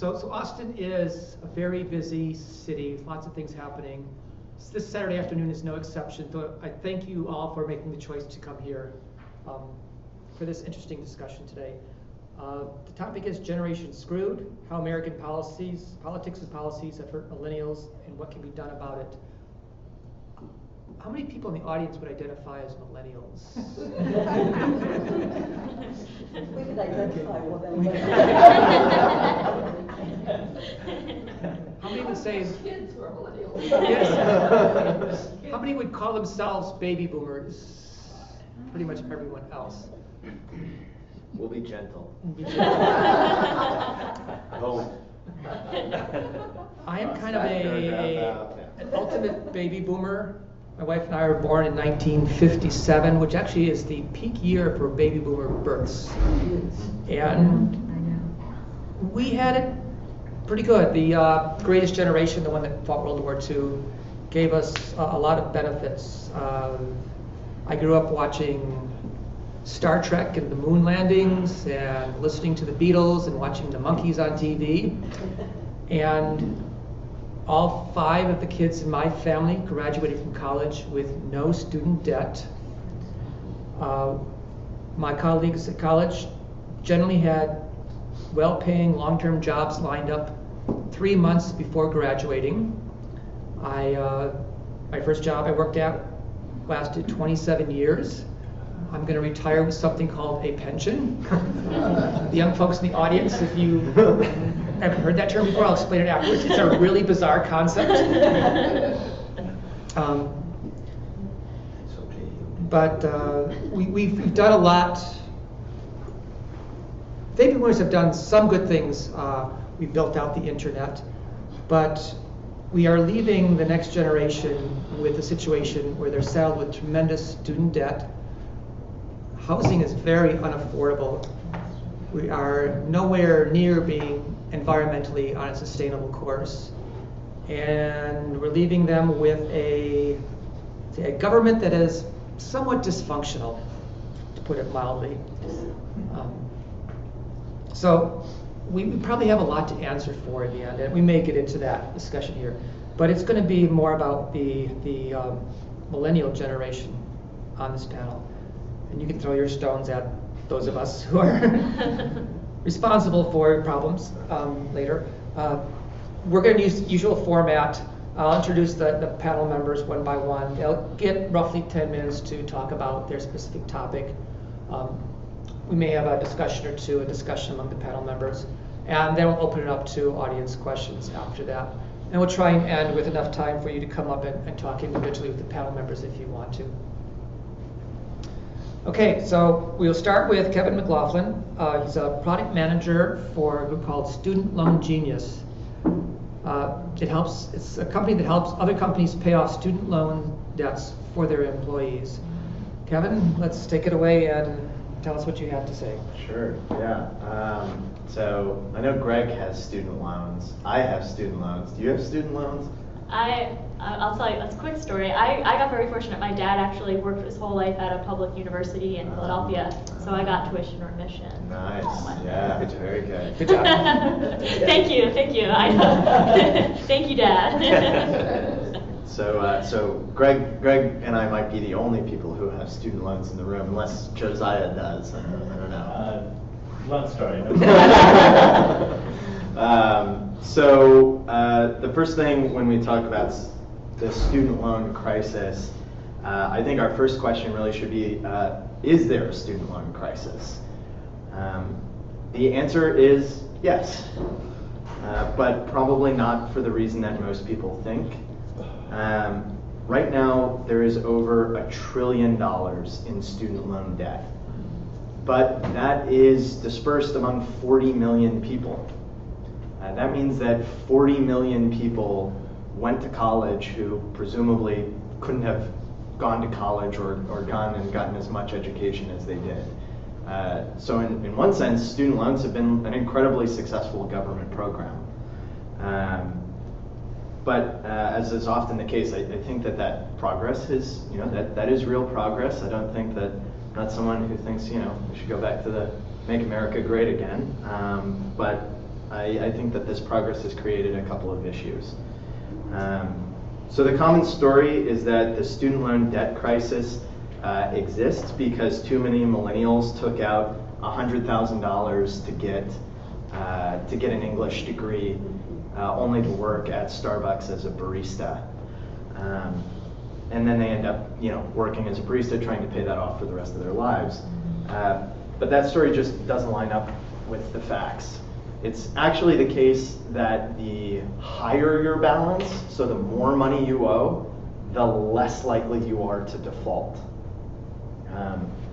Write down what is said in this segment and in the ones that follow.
So Austin is a very busy city, lots of things happening. This Saturday afternoon is no exception. So I thank you all for making the choice to come here for this interesting discussion today. The topic is Generation Screwed, how American politics and policies have hurt millennials and what can be done about it. How many people in the audience would identify as millennials? We could identify one. How many would say kids were millennials? Yes. How many would call themselves baby boomers? Pretty much everyone else. We'll be gentle. I am kind of an ultimate baby boomer. My wife and I were born in 1957, which actually is the peak year for baby boomer births. And we had it pretty good. The greatest generation, the one that fought World War II, gave us a lot of benefits. I grew up watching Star Trek and the moon landings and listening to the Beatles and watching the Monkees on TV. And all 5 of the kids in my family graduated from college with no student debt. My colleagues at college generally had well-paying long-term jobs lined up 3 months before graduating. My first job I worked at lasted 27 years. I'm going to retire with something called a pension. The young folks in the audience, if you haven't heard that term before, I'll explain it afterwards. It's a really bizarre concept. But we've done a lot. Baby boomers have done some good things. We built out the internet, but we are leaving the next generation with a situation where they're saddled with tremendous student debt. Housing is very unaffordable. We are nowhere near being environmentally on a sustainable course. And we're leaving them with a government that is somewhat dysfunctional, to put it mildly. So we probably have a lot to answer for in the end, and we may get into that discussion here. But it's going to be more about the millennial generation on this panel. And you can throw your stones at those of us who are responsible for problems later. We're going to use the usual format. I'll introduce the panel members one by one. They'll get roughly 10 minutes to talk about their specific topic. We may have a discussion or two, a discussion among the panel members, and then we'll open it up to audience questions after that. And we'll try and end with enough time for you to come up and talk individually with the panel members if you want to. Okay, so we'll start with Kevin McLaughlin. He's a product manager for a group called Student Loan Genius. It's a company that helps other companies pay off student loan debts for their employees. Kevin, let's take it away and tell us what you have to say. Sure, yeah. So I know Greg has student loans. I have student loans. Do you have student loans? I'll tell you a quick story. I got very fortunate. My dad actually worked his whole life at a public university in Philadelphia, so I got tuition remission. Nice. Yeah, very good. Good job. Thank you. I know. Thank you, Dad. So Greg and I might be the only people who have student loans in the room, unless Josiah does. I don't know. Long story. The first thing when we talk about the student loan crisis, I think our first question really should be, is there a student loan crisis? The answer is yes, but probably not for the reason that most people think. Right now, there is over $1 trillion in student loan debt, but that is dispersed among 40 million people. That means that 40 million people went to college who presumably couldn't have gone to college or gone and gotten as much education as they did. So in one sense, student loans have been an incredibly successful government program. But as is often the case, I think that progress is, that is real progress. I don't think that, I'm not someone who thinks, we should go back to the Make America Great Again. But I think that this progress has created a couple of issues. So the common story is that the student loan debt crisis exists because too many millennials took out $100,000 to get an English degree, only to work at Starbucks as a barista. And then they end up, working as a barista, trying to pay that off for the rest of their lives. But that story just doesn't line up with the facts. It's actually the case that the higher your balance, so the more money you owe, the less likely you are to default.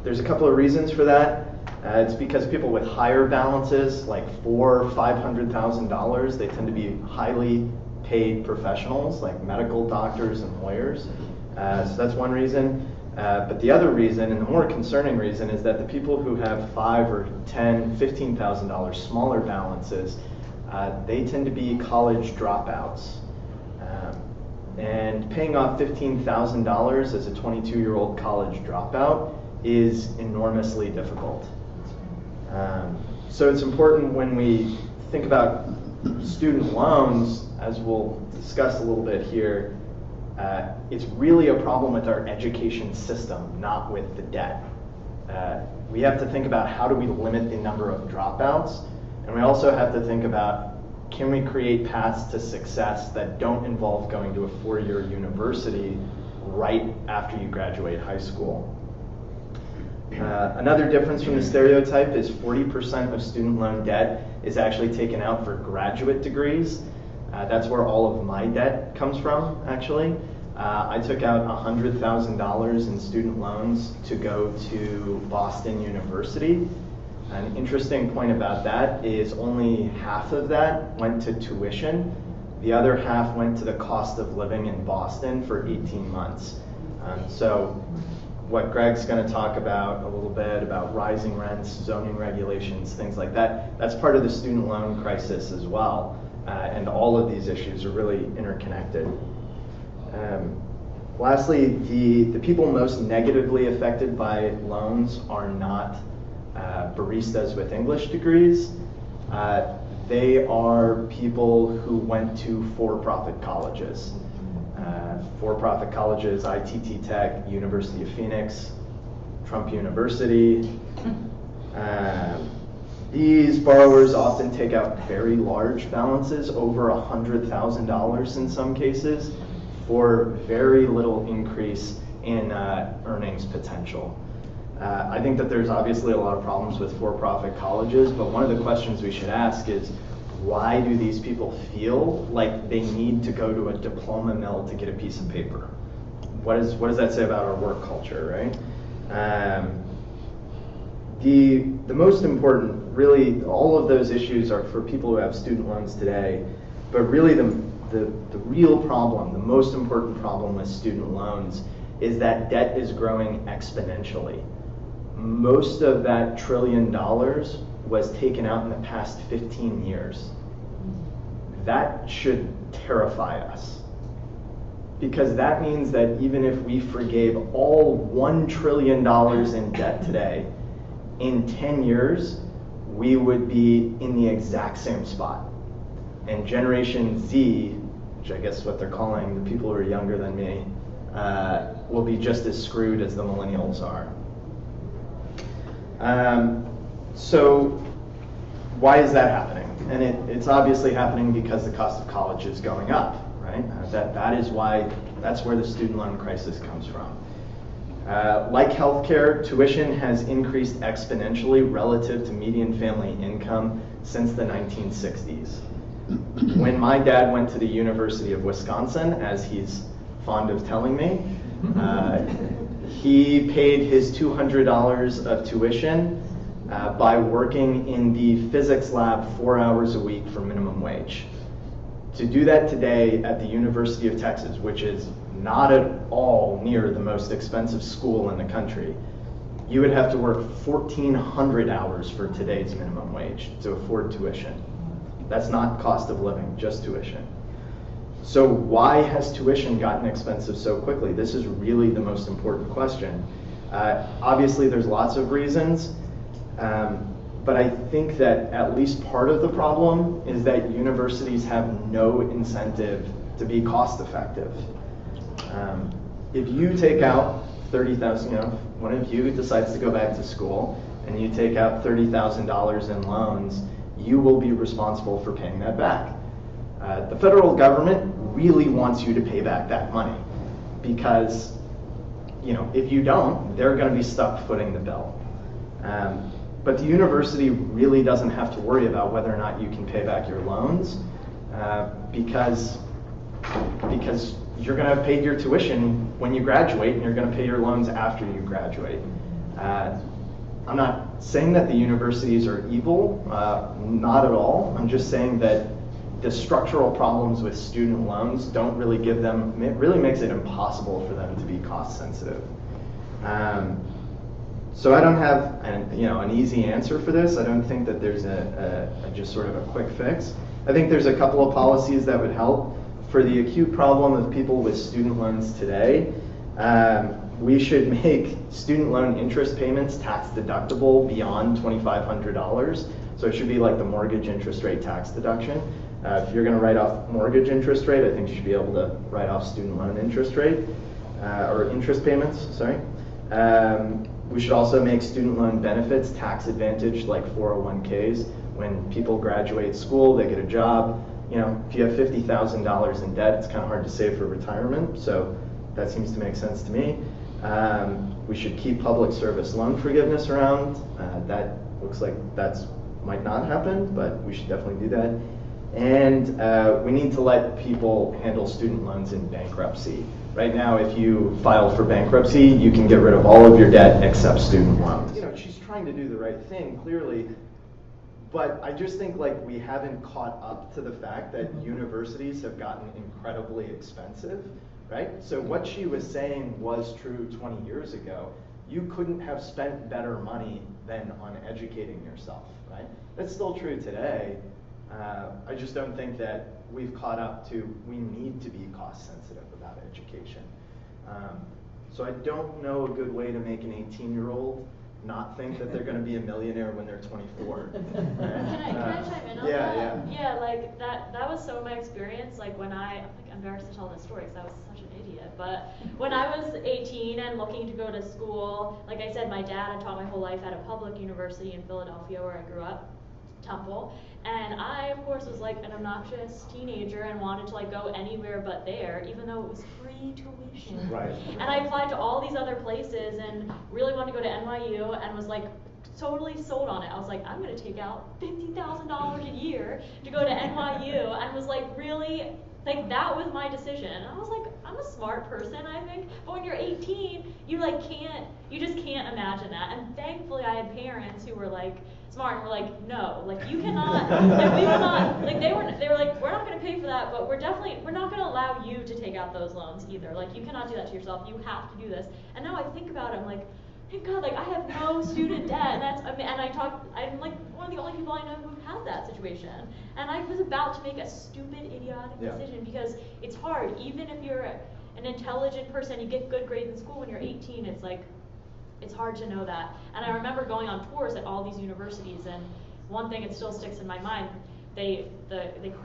There's a couple of reasons for that. It's because people with higher balances, like $400,000 or $500,000, they tend to be highly paid professionals, like medical doctors and lawyers. So that's one reason. But the other reason, and the more concerning reason, is that the people who have $5,000 or $10,000, $15,000 smaller balances, they tend to be college dropouts. And paying off $15,000 as a 22-year-old college dropout is enormously difficult. So it's important when we think about student loans, as we'll discuss a little bit here, it's really a problem with our education system, not with the debt. We have to think about how do we limit the number of dropouts, and we also have to think about, can we create paths to success that don't involve going to a 4-year university right after you graduate high school. Another difference from the stereotype is 40% of student loan debt is actually taken out for graduate degrees. That's where all of my debt comes from, actually. I took out $100,000 in student loans to go to Boston University. An interesting point about that is only half of that went to tuition. The other half went to the cost of living in Boston for 18 months. So what Greg's going to talk about a little bit about rising rents, zoning regulations, things like that, that's part of the student loan crisis as well. And all of these issues are really interconnected. Lastly, the people most negatively affected by loans are not baristas with English degrees. They are people who went to for-profit colleges. For-profit colleges, ITT Tech, University of Phoenix, Trump University. These borrowers often take out very large balances, over $100,000 in some cases, for very little increase in earnings potential. I think that there's obviously a lot of problems with for-profit colleges, but one of the questions we should ask is, why do these people feel like they need to go to a diploma mill to get a piece of paper? What does that say about our work culture, right? The most important, really, all of those issues are for people who have student loans today, but really the real problem, the most important problem with student loans is that debt is growing exponentially. Most of that $1 trillion was taken out in the past 15 years. That should terrify us, because that means that even if we forgave all $1 trillion in debt today, in 10 years, we would be in the exact same spot. And Generation Z, which I guess is what they're calling the people who are younger than me, will be just as screwed as the millennials are. So why is that happening? And it's obviously happening because the cost of college is going up, right? That's where the student loan crisis comes from. Like healthcare, tuition has increased exponentially relative to median family income since the 1960s. When my dad went to the University of Wisconsin, as he's fond of telling me, he paid his $200 of tuition by working in the physics lab 4 hours a week for minimum wage. To do that today at the University of Texas, which is not at all near the most expensive school in the country, you would have to work 1,400 hours for today's minimum wage to afford tuition. That's not cost of living, just tuition. So why has tuition gotten expensive so quickly? This is really the most important question. Obviously, there's lots of reasons. But I think that at least part of the problem is that universities have no incentive to be cost effective. If you take out 30,000, one of you decides to go back to school and you take out $30,000 in loans, you will be responsible for paying that back. The federal government really wants you to pay back that money because, if you don't, they're going to be stuck footing the bill. But the university really doesn't have to worry about whether or not you can pay back your loans because you're going to have paid your tuition when you graduate and you're going to pay your loans after you graduate. I'm not saying that the universities are evil, not at all. I'm just saying that the structural problems with student loans don't really give them, it really makes it impossible for them to be cost sensitive. So I don't have an easy answer for this. I don't think that there's a just sort of a quick fix. I think there's a couple of policies that would help. For the acute problem of people with student loans today, we should make student loan interest payments tax deductible beyond $2,500. So it should be like the mortgage interest rate tax deduction. If you're going to write off mortgage interest rate, I think you should be able to write off student loan interest rate, or interest payments, sorry. We should also make student loan benefits tax advantage like 401ks. When people graduate school, they get a job. If you have $50,000 in debt, it's kind of hard to save for retirement, so that seems to make sense to me. We should keep public service loan forgiveness around. That looks like might not happen, but we should definitely do that. And we need to let people handle student loans in bankruptcy. Right now, if you file for bankruptcy, you can get rid of all of your debt except student loans. She's trying to do the right thing, clearly. But I just think we haven't caught up to the fact that universities have gotten incredibly expensive, right? So what she was saying was true 20 years ago. You couldn't have spent better money than on educating yourself, right? That's still true today. I just don't think that we've caught up to, we need to be cost sensitive about education. So I don't know a good way to make an 18-year-old not think that they're going to be a millionaire when they're 24. Can I chime in on that? Yeah, that was so my experience. When I'm embarrassed to tell this story because I was such an idiot. But when I was 18 and looking to go to school, like I said, my dad had taught my whole life at a public university in Philadelphia where I grew up, Temple. And I, of course, was an obnoxious teenager and wanted to go anywhere but there, even though it was free tuition. Right. And I applied to all these other places and really wanted to go to NYU and was totally sold on it. I was I'm going to take out $50,000 a year to go to NYU, and was really, that was my decision. And I was I'm a smart person, I think, but when you're 18, you you just can't imagine that. And thankfully I had parents who were smart and were no, you cannot, we will not, they were we're not going to pay for that, but we're not going to allow you to take out those loans either. You cannot do that to yourself. You have to do this. And now I think about it, I'm thank God, I have no student debt, and I'm one of the only people I know who has that situation. And I was about to make a stupid, idiotic decision because it's hard. Even if you're an intelligent person, you get good grades in school when you're 18, it's hard to know that. And I remember going on tours at all these universities, and one thing that still sticks in my mind, they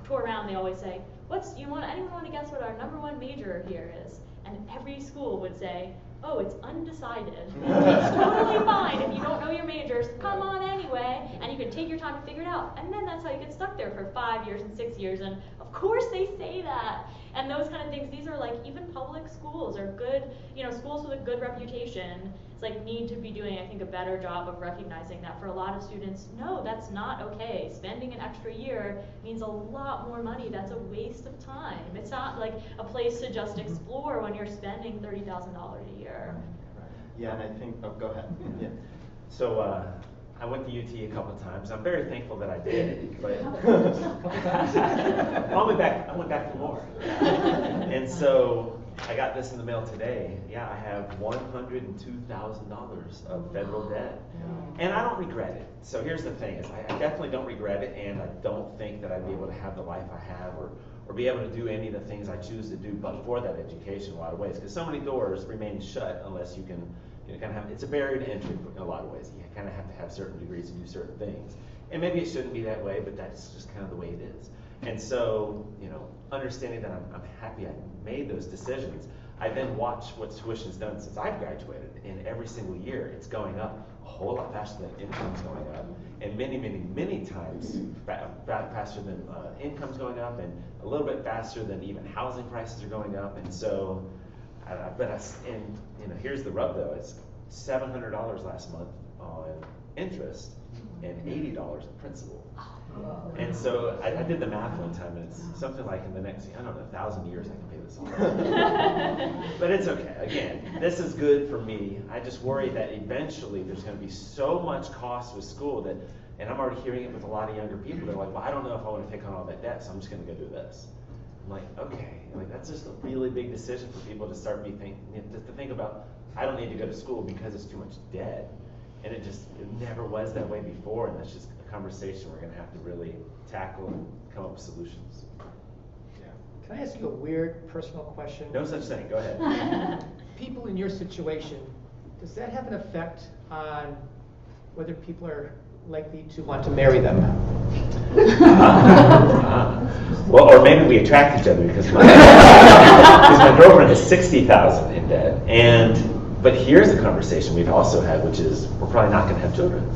tour around, they always say, anyone want to guess what our #1 major here is? And every school would say, oh, it's undecided. It's totally fine if you don't know your majors. Come on anyway, and you can take your time to figure it out. And then that's how you get stuck there for 5 years and 6 years. And of course they say that. And those kind of things. These are even public schools are good. Schools with a good reputation. It's need to be doing, I think, a better job of recognizing that for a lot of students. No, that's not okay. Spending an extra year means a lot more money. That's a waste of time. It's not a place to just explore when you're spending $30,000 a year. Yeah, and I think, go ahead. Yeah. So I went to UT a couple of times. I'm very thankful that I did, but I went back for more. And so I got this in the mail today. Yeah, I have $102,000 of federal debt, and I don't regret it. So here's the thing: I definitely don't regret it, and I don't think that I'd be able to have the life I have, or be able to do any of the things I choose to do, but for that education in a lot of ways, because so many doors remain shut unless you can You know, kind of it's a barrier to entry in a lot of ways. You kind of have to have certain degrees to do certain things. And maybe it shouldn't be that way, but that's just kind of the way it is. And so, you know, understanding that I'm happy I made those decisions, I then watch what tuition's done since I've graduated, and every single year it's going up a whole lot faster than income's going up, and many, many, many times faster than income's going up, and a little bit faster than even housing prices are going up. And so, and you know, here's the rub though: it's $700 last month on interest and $80 in principal. And so I did the math one time, and it's something like in the next, I don't know, 1,000 years I can pay this off. But it's okay. Again, this is good for me. I just worry that eventually there's going to be so much cost with school that, and I'm already hearing it with a lot of younger people. They're like, well, I don't know if I want to take on all that debt, so I'm just going to go do this. I'm like, okay, like that's just a really big decision for people to start to think about. I don't need to go to school because it's too much debt. And it never was that way before, and that's just a conversation we're going to have to really tackle and come up with solutions. Yeah. Can I ask you a weird personal question? No such thing. Go ahead. People in your situation, does that have an effect on whether people are likely to want to marry them? Well, or maybe we attract each other because my girlfriend is $60,000 in debt, but here's a conversation we've also had, which is we're probably not going to have children.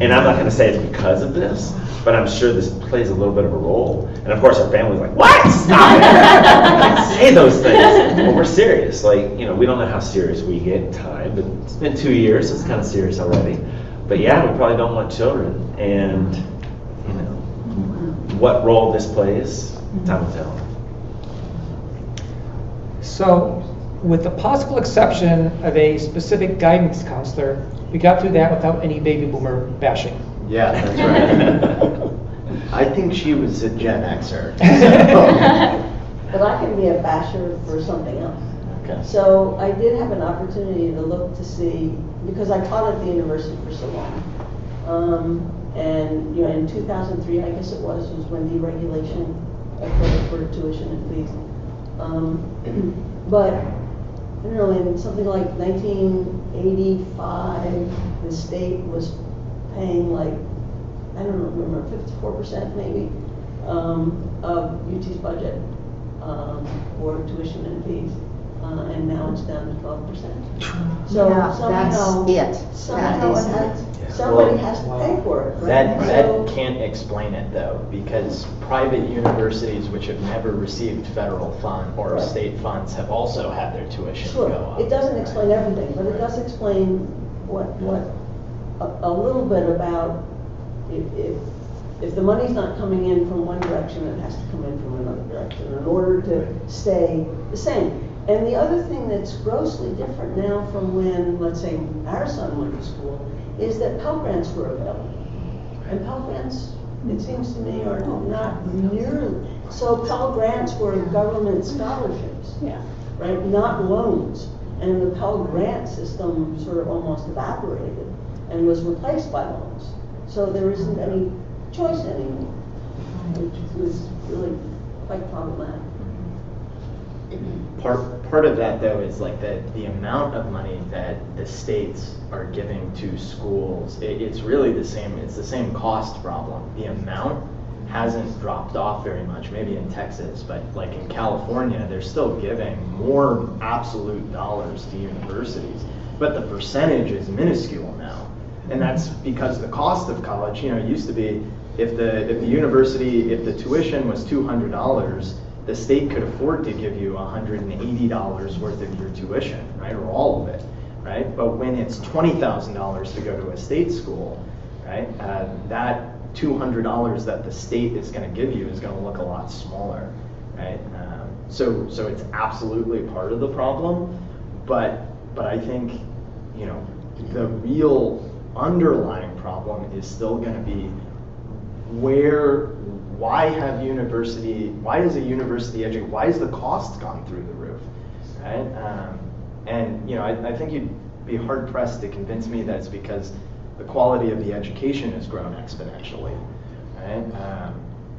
And I'm not going to say it's because of this, but I'm sure this plays a little bit of a role. And of course, our family's like, "What? Stop it! Don't say those things." Well, we're serious. Like, you know, we don't know how serious we get in time, but it's been 2 years, so it's kind of serious already. But yeah, we probably don't want children. And you know, what role this plays, time will tell. So, with the possible exception of a specific guidance counselor, we got through that without any baby boomer bashing. Yeah, that's right. I think she was a Gen Xer. So. But I can be a basher for something else. Okay. So I did have an opportunity to look to see, because I taught at the university for so long. And you know, in 2003, I guess it was when deregulation occurred for tuition and fees. But I don't know, in something like 1985, the state was paying like, I don't remember, 54% maybe of UT's budget for tuition and fees. And now it's down to 12%. So Yeah, somehow, that's it. somehow That is it has, it. somebody has to pay for it, right? That can't explain it though, because private universities which have never received federal fund or Right. state funds have also had their tuition Sure, go up. it doesn't explain everything, but it does explain what a little bit about if the money's not coming in from one direction, it has to come in from another direction in order to stay the same. And the other thing that's grossly different now from when, let's say, our son went to school, is that Pell Grants were available. And Pell Grants, it seems to me, are not nearly. So Pell Grants were government scholarships, right? Not loans. And the Pell Grant system sort of almost evaporated and was replaced by loans. So there isn't any choice anymore, which was really quite problematic. Part of that though is like the amount of money that the states are giving to schools, it's really the same, it's the same cost problem. The amount hasn't dropped off very much, maybe in Texas, but like in California, they're still giving more absolute dollars to universities, but the percentage is minuscule now. And that's because the cost of college, you know, it used to be if the tuition was $200, the state could afford to give you $180 worth of your tuition, right, or all of it, right? But when it's $20,000 to go to a state school, right, that $200 that the state is going to give you is going to look a lot smaller, right? So it's absolutely part of the problem, but I think, you know, the real underlying problem is still going to be why is a university education, why has the cost gone through the roof, right? And you know, I think you'd be hard pressed to convince me that it's because the quality of the education has grown exponentially, right?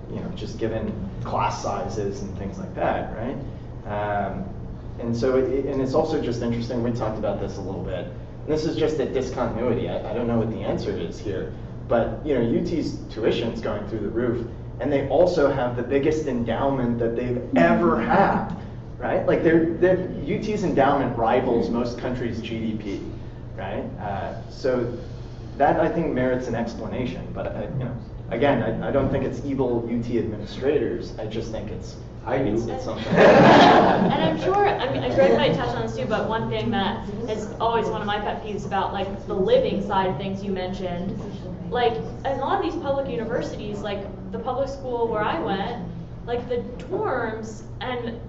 You know, just given class sizes and things like that, right? And so, and it's also just interesting, we talked about this a little bit, this is just a discontinuity. I don't know what the answer is here, but UT's tuition's going through the roof, and they also have the biggest endowment that they've ever had, right? Like UT's endowment rivals most countries' GDP, right? So that I think merits an explanation, but again, I don't think it's evil UT administrators. I just think it's something. And I'm sure, Greg might touch on this too, but one thing that is always one of my pet peeves about like the living side of things you mentioned, like a lot of these public universities, like the public school where I went, like the dorms and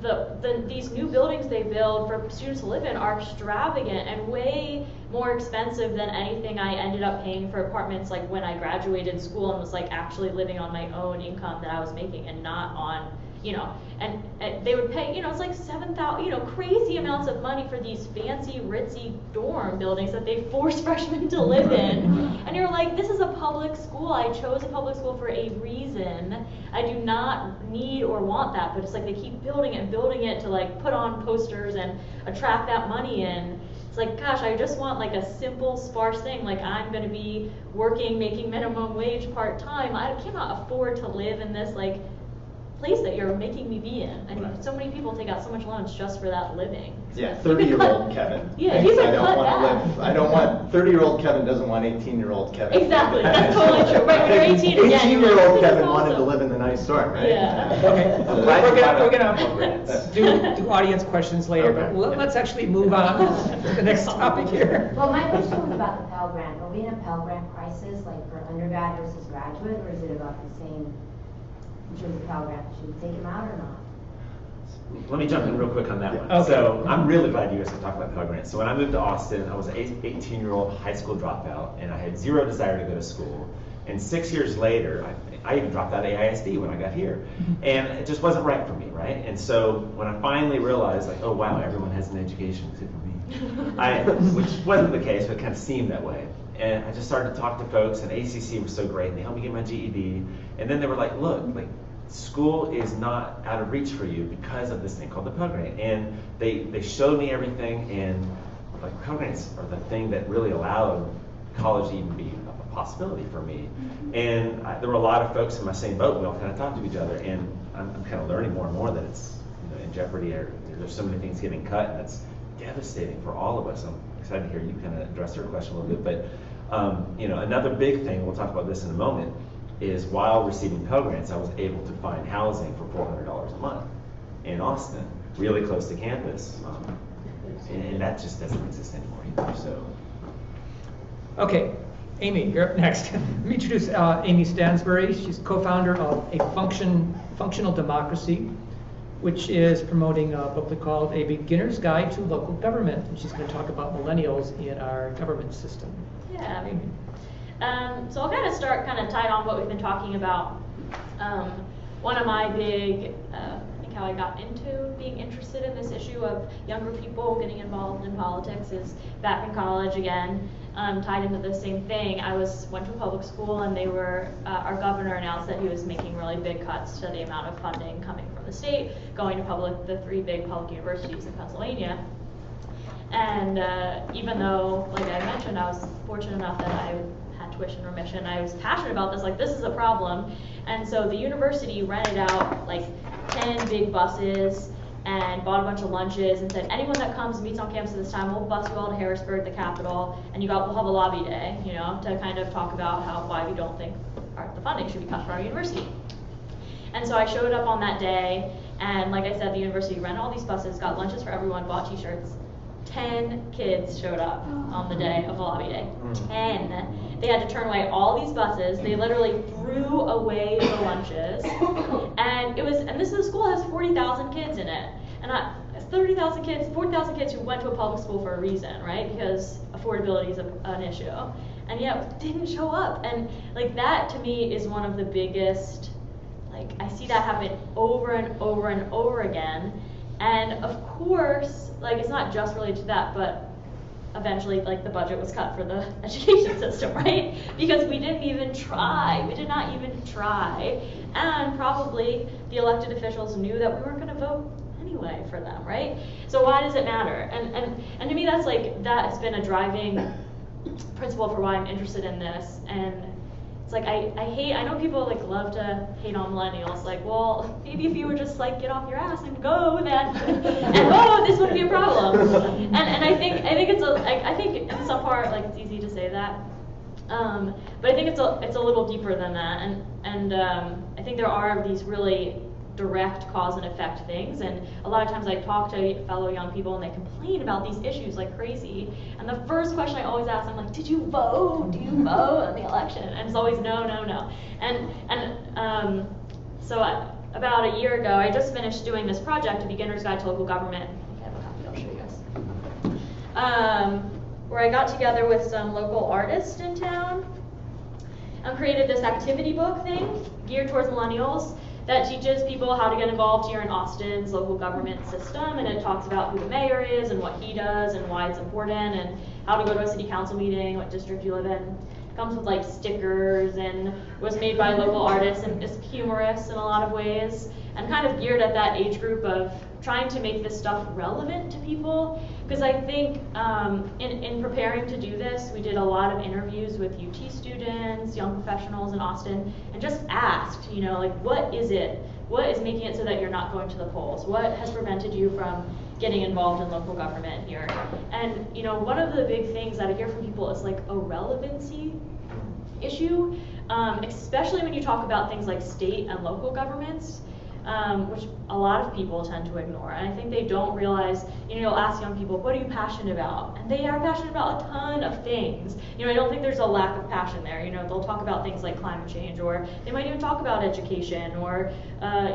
these new buildings they build for students to live in are extravagant and way more expensive than anything I ended up paying for apartments like when I graduated school and was like actually living on my own income that I was making and not on, and they would pay, it's like $7,000, crazy amounts of money for these fancy, ritzy dorm buildings that they force freshmen to live in. And you're like, this is a public school. I chose a public school for a reason. I do not need or want that, but it's like they keep building it to like put on posters and attract that money in. It's like, gosh, I just want like a simple, sparse thing. Like I'm going to be working, making minimum wage part-time. I cannot afford to live in this like place that you're making me be in. And so many people take out so much loans just for that living. Yeah, 30-year-old Kevin. Yeah, thinks you I could don't cut want that. to live. I don't want 30-year-old Kevin doesn't want 18-year-old Kevin. Exactly, that's totally true. Right, when you're 18 again, you're like, 18-year-old this is Kevin wanted to awesome. live in the nice dorm, right? Yeah. Okay, So we're gonna do audience questions later, Okay. but let's actually move on to the next topic here. Well, my question was about the Pell Grant. Are we in a Pell Grant crisis, like for undergrad versus graduate, or is it about the same in terms of Pell Grant? Should we take them out or not? Let me jump in real quick on that one. Okay. So I'm really glad you guys can talk about Pell Grants. So when I moved to Austin, I was an 18-year-old high school dropout, and I had zero desire to go to school. And 6 years later, I even dropped out of AISD when I got here. And it just wasn't right for me, right? And so when I finally realized, like, oh wow, everyone has an education except for me, which wasn't the case, but it kind of seemed that way. And I just started to talk to folks, and ACC was so great, and they helped me get my GED. And then they were like, look, like, school is not out of reach for you because of this thing called the Pell Grant. And they showed me everything, and like Pell Grants are the thing that really allowed college to even be a possibility for me. And there were a lot of folks in my same boat. We all kind of talked to each other, and I'm kind of learning more and more that it's in jeopardy, or there's so many things getting cut, and it's devastating for all of us. I'm excited to hear you kind of address your question a little bit. But another big thing, we'll talk about this in a moment, is while receiving Pell Grants, I was able to find housing for $400 a month in Austin, really close to campus. And that just doesn't exist anymore either. So, Okay, Amy, you're up next. Let me introduce Amy Stansbury. She's co-founder of a Functional Democracy, which is promoting a booklet called A Beginner's Guide to Local Government. And she's going to talk about millennials in our government system. Yeah. Amy. So I'll kind of start tied on what we've been talking about. One of my big, I think how I got into being interested in this issue of younger people getting involved in politics is back in college again, tied into the same thing. I went to a public school, and they were, our governor announced that he was making really big cuts to the amount of funding coming from the state, going to the 3 big public universities in Pennsylvania. And even though, like I mentioned, I was fortunate enough that I had tuition remission, I was passionate about this, like this is a problem. And so the university rented out like 10 big buses and bought a bunch of lunches and said, anyone that comes and meets on campus at this time, we'll bus you all to Harrisburg, the capital, and we'll have a lobby day, to kind of talk about why we don't think the funding should be cut from our university. And so I showed up on that day, and like I said, the university rented all these buses, got lunches for everyone, bought t-shirts. 10 kids showed up on the day of the lobby day. 10. They had to turn away all these buses. They literally threw away the lunches. And this is a school that has 40,000 kids in it. And 30,000 kids, 40,000 kids who went to a public school for a reason, right? Because affordability is an issue. And yet didn't show up. And like that to me is one of the biggest, like I see that happen over and over and over again. And of course, like it's not just related to that, but eventually like the budget was cut for the education system, right? Because we didn't even try. We did not even try. And probably the elected officials knew that we weren't going to vote anyway. anyway for them, right? So why does it matter? And to me, that's like, that has been a driving principle for why I'm interested in this. And it's like, I know people like love to hate on millennials, like, well, maybe if you would just like get off your ass and go, then, and whoa, this wouldn't be a problem. And I think I think in some part, like, it's easy to say that. But I think it's a little deeper than that, and I think there are these really direct cause and effect things, and a lot of times I talk to fellow young people and they complain about these issues like crazy, and the first question I always ask, I'm like, did you vote? Do you vote in the election? And it's always no. And so about a year ago, I just finished doing this project, A Beginner's Guide to Local Government. I have a copy, I'll show you guys. Where I got together with some local artists in town and created this activity book thing geared towards millennials that teaches people how to get involved here in Austin's local government system, and it talks about who the mayor is and what he does and why it's important and how to go to a city council meeting, what district you live in. It comes with like stickers and was made by local artists and is humorous in a lot of ways and kind of geared at that age group of trying to make this stuff relevant to people. Because I think in preparing to do this, we did a lot of interviews with UT students, young professionals in Austin, and just asked, you know, like, what is it? What is making it so that you're not going to the polls? What has prevented you from getting involved in local government here? And, you know, one of the big things that I hear from people is like a relevancy issue, especially when you talk about things like state and local governments. Which a lot of people tend to ignore. And I think they don't realize, you know, you'll ask young people, what are you passionate about? And they are passionate about a ton of things. You know, I don't think there's a lack of passion there. You know, they'll talk about things like climate change, or they might even talk about education, or,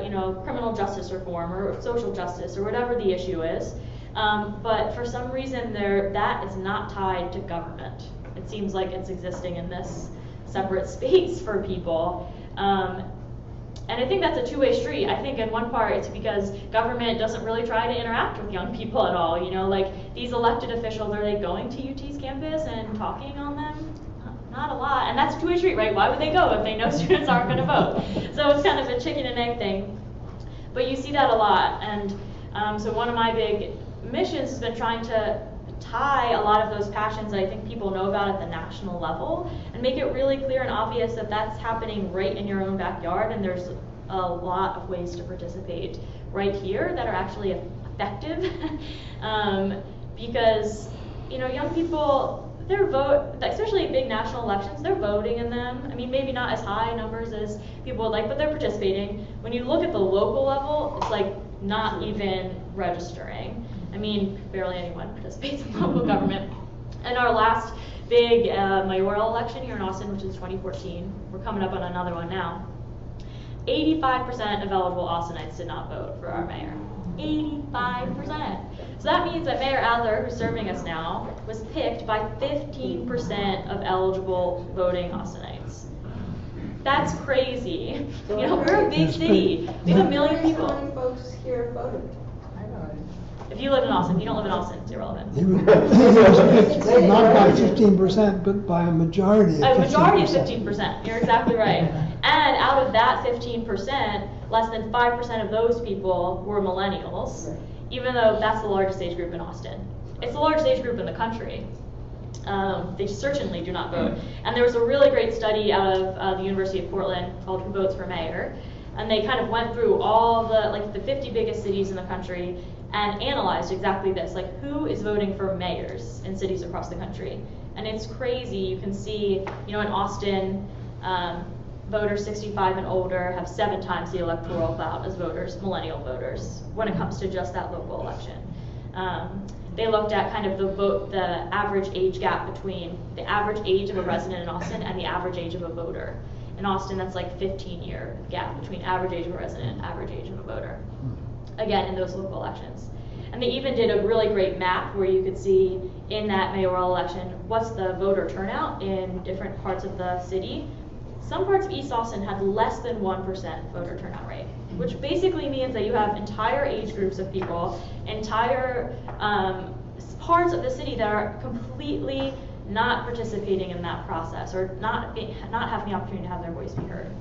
you know, criminal justice reform, or social justice, or whatever the issue is. But for some reason, that is not tied to government. It seems like it's existing in this separate space for people. And I think that's a two-way street. I think in one part it's because government doesn't really try to interact with young people at all. You know, like these elected officials, are they going to UT's campus and talking on them? Not a lot. And that's a two-way street, right? Why would they go if they know students aren't going to vote? So it's kind of a chicken and egg thing. But you see that a lot. And so one of my big missions has been trying to tie a lot of those passions that I think people know about at the national level and make it really clear and obvious that that's happening right in your own backyard, and there's a lot of ways to participate right here that are actually effective. Because, you know, young people, their vote, especially in big national elections, they're voting in them. I mean, maybe not as high numbers as people would like, but they're participating. When you look at the local level, it's like not even registering. I mean, barely anyone participates in local government. And our last big mayoral election here in Austin, which is 2014, we're coming up on another one now, 85% of eligible Austinites did not vote for our mayor. 85%. So that means that Mayor Adler, who's serving us now, was picked by 15% of eligible voting Austinites. That's crazy. You know, we're a big city. We have 1 million people. How many folks here voted? If you live in Austin, if you don't live in Austin, it's irrelevant. Not by 15%, but by a majority of 15%. A majority of 15%, you're exactly right. And out of that 15%, less than 5% of those people were millennials, even though that's the largest age group in Austin. It's the largest age group in the country. They certainly do not vote. And there was a really great study out of the University of Portland called Who Votes for Mayor? And they kind of went through all the 50 biggest cities in the country and analyzed exactly this, like who is voting for mayors in cities across the country. And it's crazy. You can see, you know, in Austin, voters 65 and older have 7 times the electoral clout as voters, millennial voters, when it comes to just that local election. They looked at kind of the average age gap between the average age of a resident in Austin and the average age of a voter. In Austin, that's like 15-year gap between average age of a resident and average age of a voter. Again, in those local elections. And they even did a really great map where you could see in that mayoral election what's the voter turnout in different parts of the city. Some parts of East Austin had less than 1% voter turnout rate, which basically means that you have entire age groups of people, entire parts of the city that are completely not participating in that process, or not having the opportunity to have their voice be heard.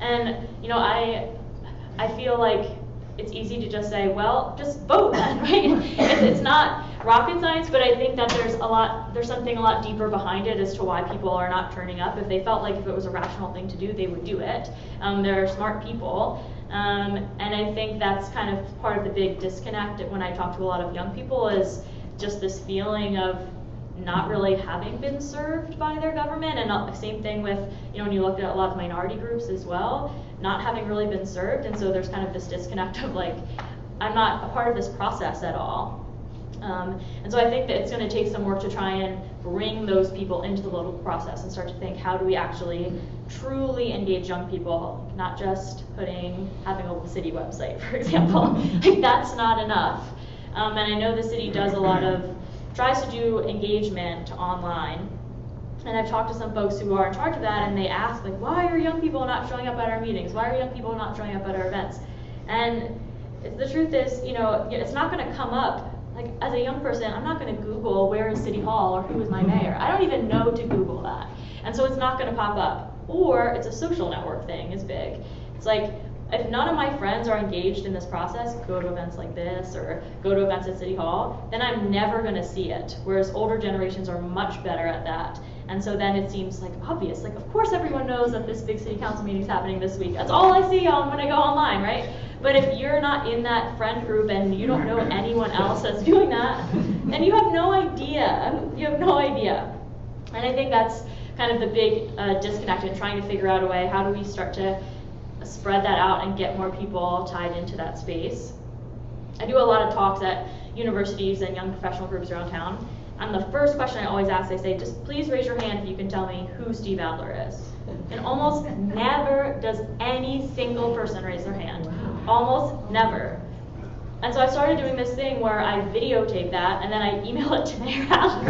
And, you know, I feel like it's easy to just say, well, just vote then, right? It's not rocket science, but I think that there's something a lot deeper behind it as to why people are not turning up. If they felt like if it was a rational thing to do, they would do it. They're smart people. And I think that's kind of part of the big disconnect when I talk to a lot of young people, is just this feeling of not really having been served by their government, and the same thing with, when you look at a lot of minority groups as well, not having really been served, and so there's kind of this disconnect of like, I'm not a part of this process at all. And so I think that it's going to take some work to try and bring those people into the local process and start to think, how do we actually truly engage young people, not just having a city website, for example. Like, that's not enough. And I know the city does tries to do engagement online. And I've talked to some folks who are in charge of that, and they ask, like, why are young people not showing up at our meetings? Why are young people not showing up at our events? And the truth is, it's not going to come up. Like, as a young person, I'm not going to Google where is City Hall or who is my mayor. I don't even know to Google that. And so it's not going to pop up. Or it's a social network thing is big. It's like, if none of my friends are engaged in this process, go to events like this or go to events at City Hall, then I'm never going to see it. Whereas older generations are much better at that. And so then it seems like obvious. Like, of course everyone knows that this big city council meeting is happening this week. That's all I see when I go online, right? But if you're not in that friend group and you don't know anyone else that's doing that, then you have no idea. You have no idea. And I think that's kind of the big disconnect in trying to figure out a way, how do we start to spread that out and get more people tied into that space. I do a lot of talks at universities and young professional groups around town, and the first question I always ask, they say, just please raise your hand if you can tell me who Steve Adler is. And almost never does any single person raise their hand. Almost never. And so I started doing this thing where I videotape that and then I email it to Mayor Adler.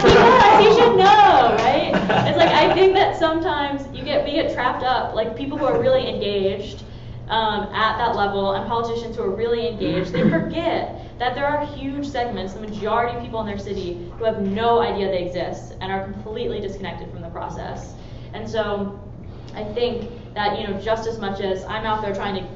Because you should know, right? It's like, I think that sometimes we get trapped up, like people who are really engaged at that level, and politicians who are really engaged, they forget that there are huge segments, the majority of people in their city, who have no idea they exist and are completely disconnected from the process. And so I think that, just as much as I'm out there trying to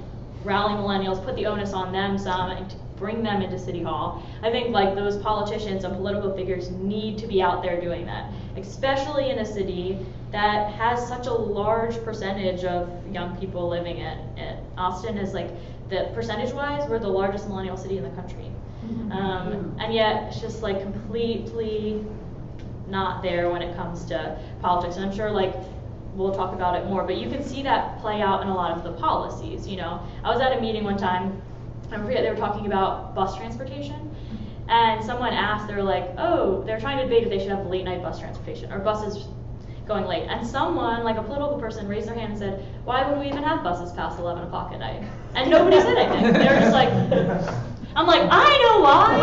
rally millennials, put the onus on them some, and bring them into City Hall, I think like those politicians and political figures need to be out there doing that, especially in a city that has such a large percentage of young people living in it. Austin is like, the percentage-wise, we're the largest millennial city in the country. And yet it's just like completely not there when it comes to politics. And I'm sure like we'll talk about it more, but you can see that play out in a lot of the policies. I was at a meeting one time, I forget, they were talking about bus transportation, and someone asked, they were like, oh, they're trying to debate if they should have late night bus transportation or buses going late. And someone, like a political person, raised their hand and said, why would we even have buses past 11 o'clock at night? And nobody said anything. They were just like, I'm like, I know why.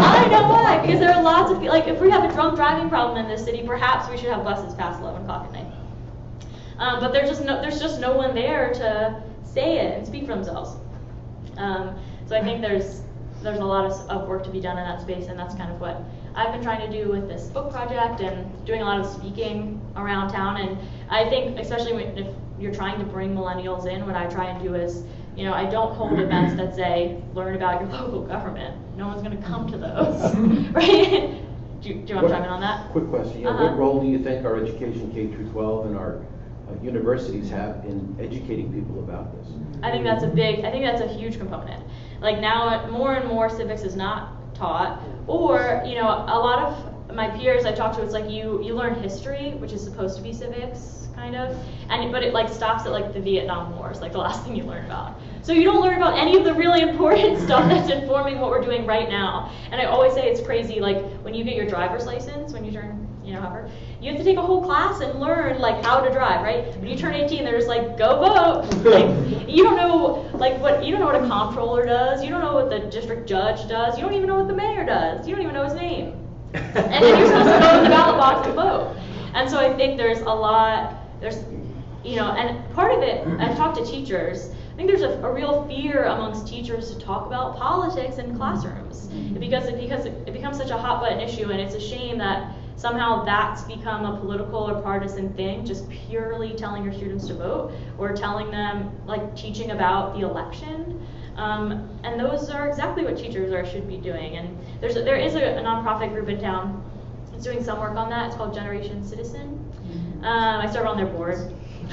I know why. Because there are lots of, like, if we have a drunk driving problem in this city, perhaps we should have buses past 11 o'clock at night. But there's just no one there to say it and speak for themselves. So I think there's a lot of work to be done in that space, and that's kind of what I've been trying to do with this book project and doing a lot of speaking around town. And I think, especially if you're trying to bring millennials in, what I try and do is, I don't hold events that say, learn about your local government. No one's going to come to those, right? Do you want to chime in on that? Quick question. What role do you think our education K-12 and our universities have in educating people about this? I think that's a huge component. Like now, more and more civics is not taught, or a lot of my peers I talk to, it's like you learn history, which is supposed to be civics, kind of, but it like stops at like the Vietnam War, like the last thing you learn about. So you don't learn about any of the really important stuff that's informing what we're doing right now. And I always say it's crazy, like when you get your driver's license, when you turn, however, you have to take a whole class and learn like how to drive, right? When you turn 18, they're just like, go vote. Like you don't know what a comptroller does. You don't know what the district judge does. You don't even know what the mayor does. You don't even know his name. And then you're supposed to go in the ballot box and vote. And so I think there's and part of it, I've talked to teachers, I think there's a real fear amongst teachers to talk about politics in classrooms because it becomes such a hot button issue, and it's a shame that somehow that's become a political or partisan thing, just purely telling your students to vote or telling them, like teaching about the election. And those are exactly what teachers should be doing. And there is a nonprofit group in town that's doing some work on that. It's called Generation Citizen. I serve on their board.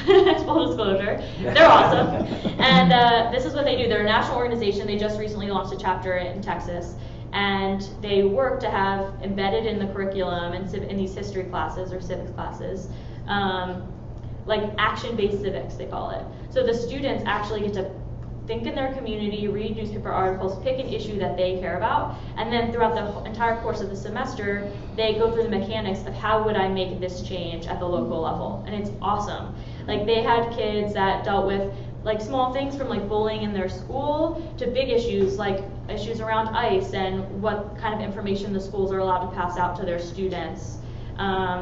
Full disclosure, they're awesome. And this is what they do. They're a national organization. They just recently launched a chapter in Texas. And they work to have embedded in the curriculum in these history classes or civics classes, like action-based civics, they call it. So the students actually get to think in their community, read newspaper articles, pick an issue that they care about, and then throughout the entire course of the semester, they go through the mechanics of how would I make this change at the local level, and it's awesome. Like they had kids that dealt with like small things from like bullying in their school to big issues like issues around ICE and what kind of information the schools are allowed to pass out to their students.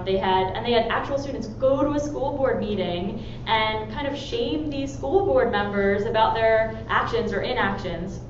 They had actual students go to a school board meeting and kind of shame these school board members about their actions or inactions.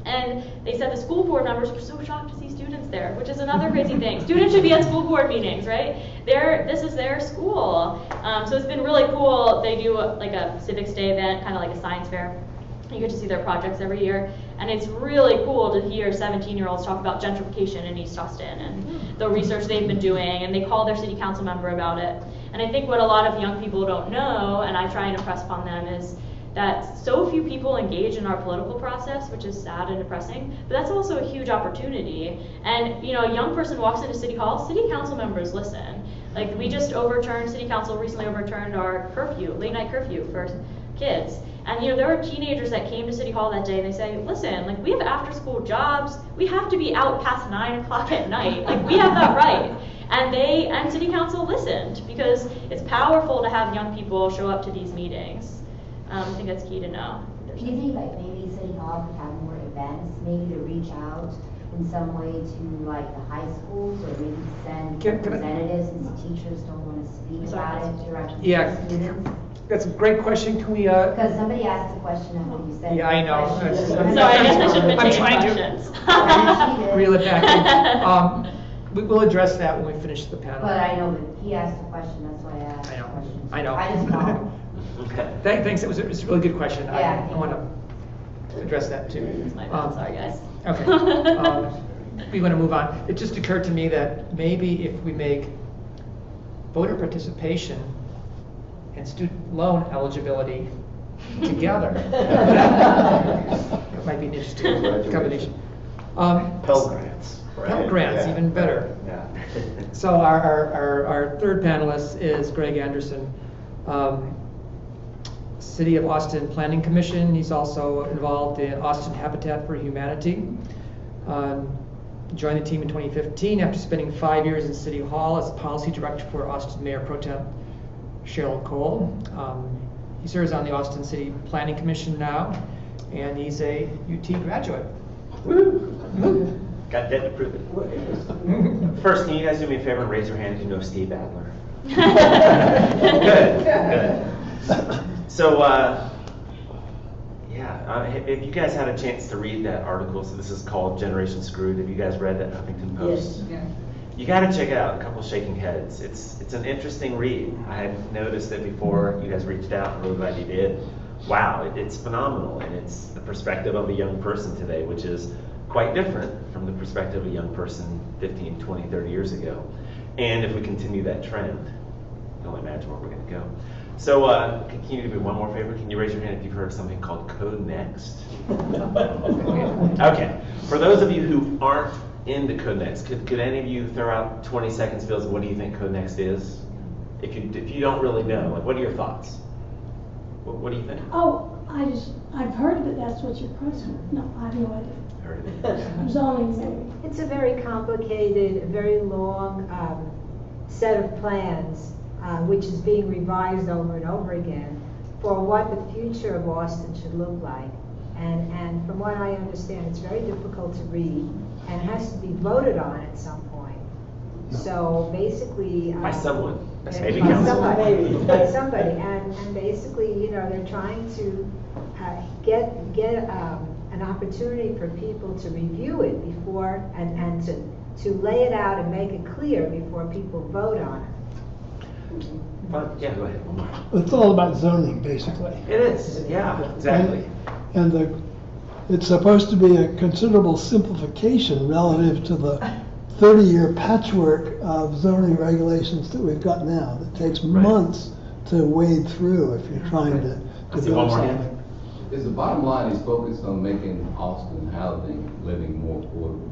And they said the school board members were so shocked to see students there, which is another crazy thing. Students should be at school board meetings, right? This is their school. So it's been really cool. They do like a Civics Day event, kind of like a science fair. You get to see their projects every year. And it's really cool to hear 17-year-olds talk about gentrification in East Austin and the research they've been doing, and they call their city council member about it. And I think what a lot of young people don't know, and I try and impress upon them, is that so few people engage in our political process, which is sad and depressing, but that's also a huge opportunity. And you know, a young person walks into City Hall, city council members listen. Like we just City Council recently overturned our curfew, late night curfew for kids. And you know, there were teenagers that came to City Hall that day and they say, listen, like we have after school jobs, we have to be out past 9 o'clock at night, like we have that right. And City Council listened because it's powerful to have young people show up to these meetings. I think that's key to know. Do you think like maybe City Hall could have more events, maybe to reach out in some way to like the high schools, or maybe send representatives since the teachers don't want to speak about it directly to the students? That's a great question. Can we? Because somebody asked the question after you said. Yeah, I know. So I guess I should have been taking questions. Reel it back in. We'll address that when we finish the panel. But I know, but he asked the question, that's why I asked the question. I know. I just followed. Okay. Thanks. It was a really good question. Yeah. I want to address that too. That's my bad. Sorry, guys. Okay. We want to move on. It just occurred to me that maybe if we make voter participation and student loan eligibility together, it might be an interesting combination. Pell Grants. Right? Pell Grants, Yeah. even better. Yeah. So our third panelist is Greg Anderson, City of Austin Planning Commission. He's also involved in Austin Habitat for Humanity. Joined the team in 2015 after spending 5 years in City Hall as policy director for Austin Mayor Pro Tem Cheryl Cole. He serves on the Austin City Planning Commission now, and he's a UT graduate. Woo! Got debt to prove it. First, can you guys do me a favor and raise your hand if you know Steve Adler? Good. So, if you guys had a chance to read that article, so this is called Generation Screwed. Have you guys read that Huffington Post? Yes. You got to check it out. A couple shaking heads. It's an interesting read. I had noticed it before you guys reached out. I'm really glad you did. Wow, it's phenomenal, and it's the perspective of a young person today, which is quite different from the perspective of a young person 15, 20, 30 years ago. And if we continue that trend, you can only imagine where we're going to go. So, can you do me one more favor? Can you raise your hand if you've heard of something called Code Next? Okay. For those of you who aren't into Code Next, could any of you throw out 20 seconds, Phil, what do you think Code Next is? If you don't really know, like, what are your thoughts? What do you think? Oh, I've heard of it, that's what you're posting. No, I have no idea. Heard of it? Zoning maybe. It's a very complicated, very long set of plans, which is being revised over and over again for what the future of Austin should look like. And from what I understand, it's very difficult to read and has to be voted on at some point. So basically, By someone. Maybe by council. somebody, and basically, you know, they're trying to get an opportunity for people to review it before and to lay it out and make it clear before people vote on it. Yeah, go ahead. One more. It's all about zoning, basically. It is, yeah, exactly. And it's supposed to be a considerable simplification relative to the 30-year patchwork of zoning regulations that we've got now. That takes months to wade through if you're trying to I see build one more something. hand. Is the bottom line is focused on making Austin housing, living more affordable?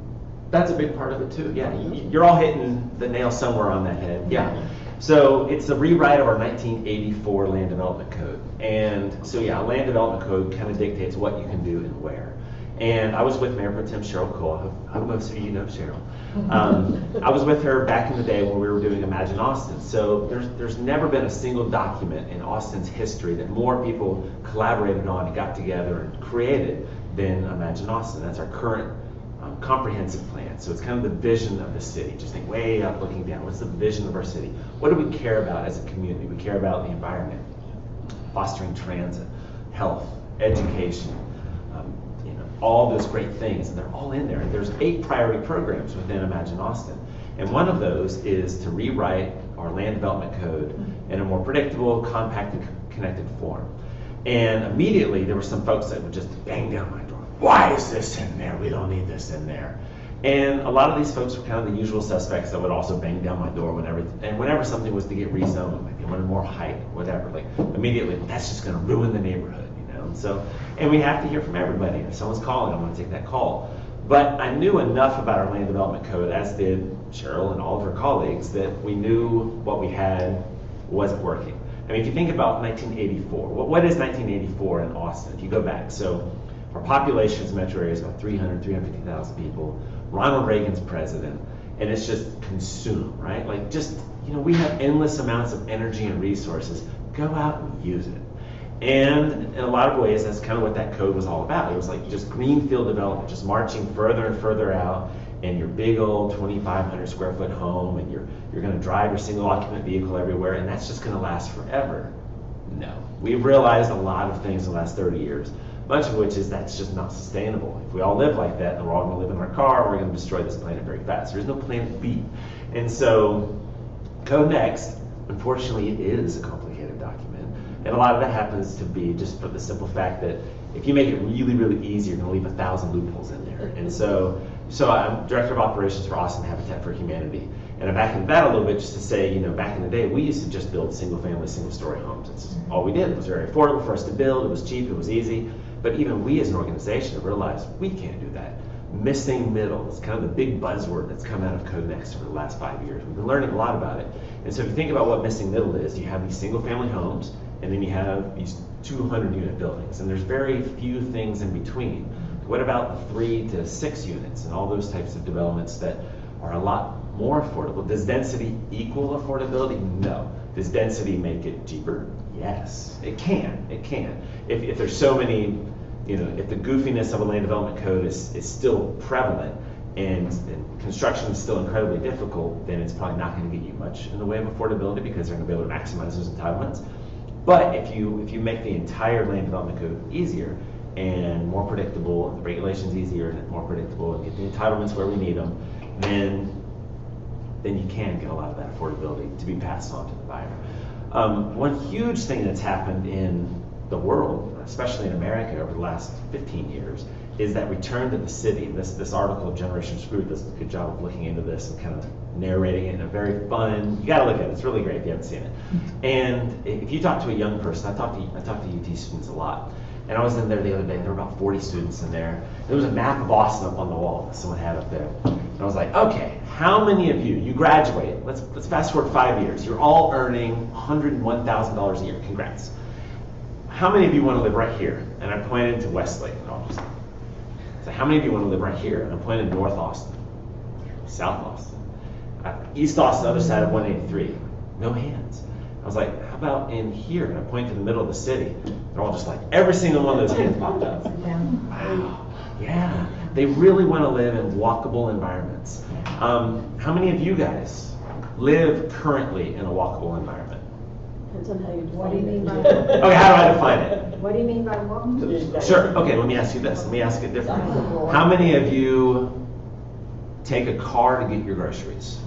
That's a big part of it too, yeah. You're all hitting the nail somewhere on that head, yeah. So it's a rewrite of our 1984 Land Development Code. And so yeah, Land Development Code kind of dictates what you can do and where. And I was with Mayor Pro Tem Cheryl Cole. I hope most of you know Cheryl. I was with her back in the day when we were doing Imagine Austin. So there's never been a single document in Austin's history that more people collaborated on and got together and created than Imagine Austin. That's our current comprehensive plan. So it's kind of the vision of the city. Just think way up, looking down. What's the vision of our city? What do we care about as a community? We care about the environment, fostering transit, health, education, all those great things, and they're all in there. And there's 8 priority programs within Imagine Austin. And one of those is to rewrite our land development code in a more predictable, compact, and connected form. And immediately there were some folks that would just bang down my door. Why is this in there? We don't need this in there. And a lot of these folks were kind of the usual suspects that would also bang down my door whenever something was to get rezoned, like they wanted more height, whatever, like immediately, that's just gonna ruin the neighborhood. And we have to hear from everybody. If someone's calling, I'm going to take that call. But I knew enough about our land development code, as did Cheryl and all of her colleagues, that we knew what we had wasn't working. I mean, if you think about 1984, what is 1984 in Austin? If you go back, so our population in the metro area is about 350,000 people. Ronald Reagan's president, and it's just consumed, right? Like just, we have endless amounts of energy and resources. Go out and use it. And in a lot of ways, that's kind of what that code was all about. It was like just greenfield development, just marching further and further out in your big old 2,500 square foot home, and you're going to drive your single occupant vehicle everywhere, and that's just going to last forever. No. We've realized a lot of things in the last 30 years, much of which is that's just not sustainable. If we all live like that, then we're all going to live in our car, we're going to destroy this planet very fast. There's no planet B. And so Code Next, unfortunately, it is a complicated document. And a lot of that happens to be just for the simple fact that if you make it really, really easy, you're going to leave 1,000 loopholes in there. And so I'm Director of Operations for Austin Habitat for Humanity. And I'm back into that a little bit just to say, back in the day, we used to just build single-family, single-story homes. That's all we did. It was very affordable for us to build. It was cheap. It was easy. But even we as an organization have realized we can't do that. Missing middle is kind of the big buzzword that's come out of Code Next over the last 5 years. We've been learning a lot about it. And so if you think about what missing middle is, you have these single-family homes, and then you have these 200-unit buildings, and there's very few things in between. What about the 3 to 6 units and all those types of developments that are a lot more affordable? Does density equal affordability? No. Does density make it cheaper? Yes, it can. It can. If there's so many, if the goofiness of a land development code is still prevalent and construction is still incredibly difficult, then it's probably not going to get you much in the way of affordability because they're going to be able to maximize those entitlements. But if you make the entire land development code easier and more predictable, the regulations easier and more predictable, and get the entitlements where we need them, then you can get a lot of that affordability to be passed on to the buyer. One huge thing that's happened in the world, especially in America over the last 15 years, is that return to the city. This article of Generation Screwed does a good job of looking into this and kind of narrating it in a very fun, you gotta look at it, it's really great if you haven't seen it. And if you talk to a young person, I talk to UT students a lot, and I was in there the other day, there were about 40 students in there. There was a map of Austin up on the wall that someone had up there. And I was like, okay, how many of you graduate, let's fast forward 5 years, you're all earning $101,000 a year, congrats. How many of you want to live right here? And I pointed to Westlake, and I'll just say, how many of you want to live right here? And I pointed to North Austin, South Austin, East Austin, other side of 183. No hands. I was like, how about in here? And I pointed to the middle of the city. They're all just like, every single one of those hands popped up. Wow. Yeah. They really want to live in walkable environments. How many of you guys live currently in a walkable environment? Depends on how you define What do you mean by Okay, how do I define it? What do you mean by walkable? Sure. Okay, let me ask you this. Let me ask it differently. How many of you take a car to get your groceries.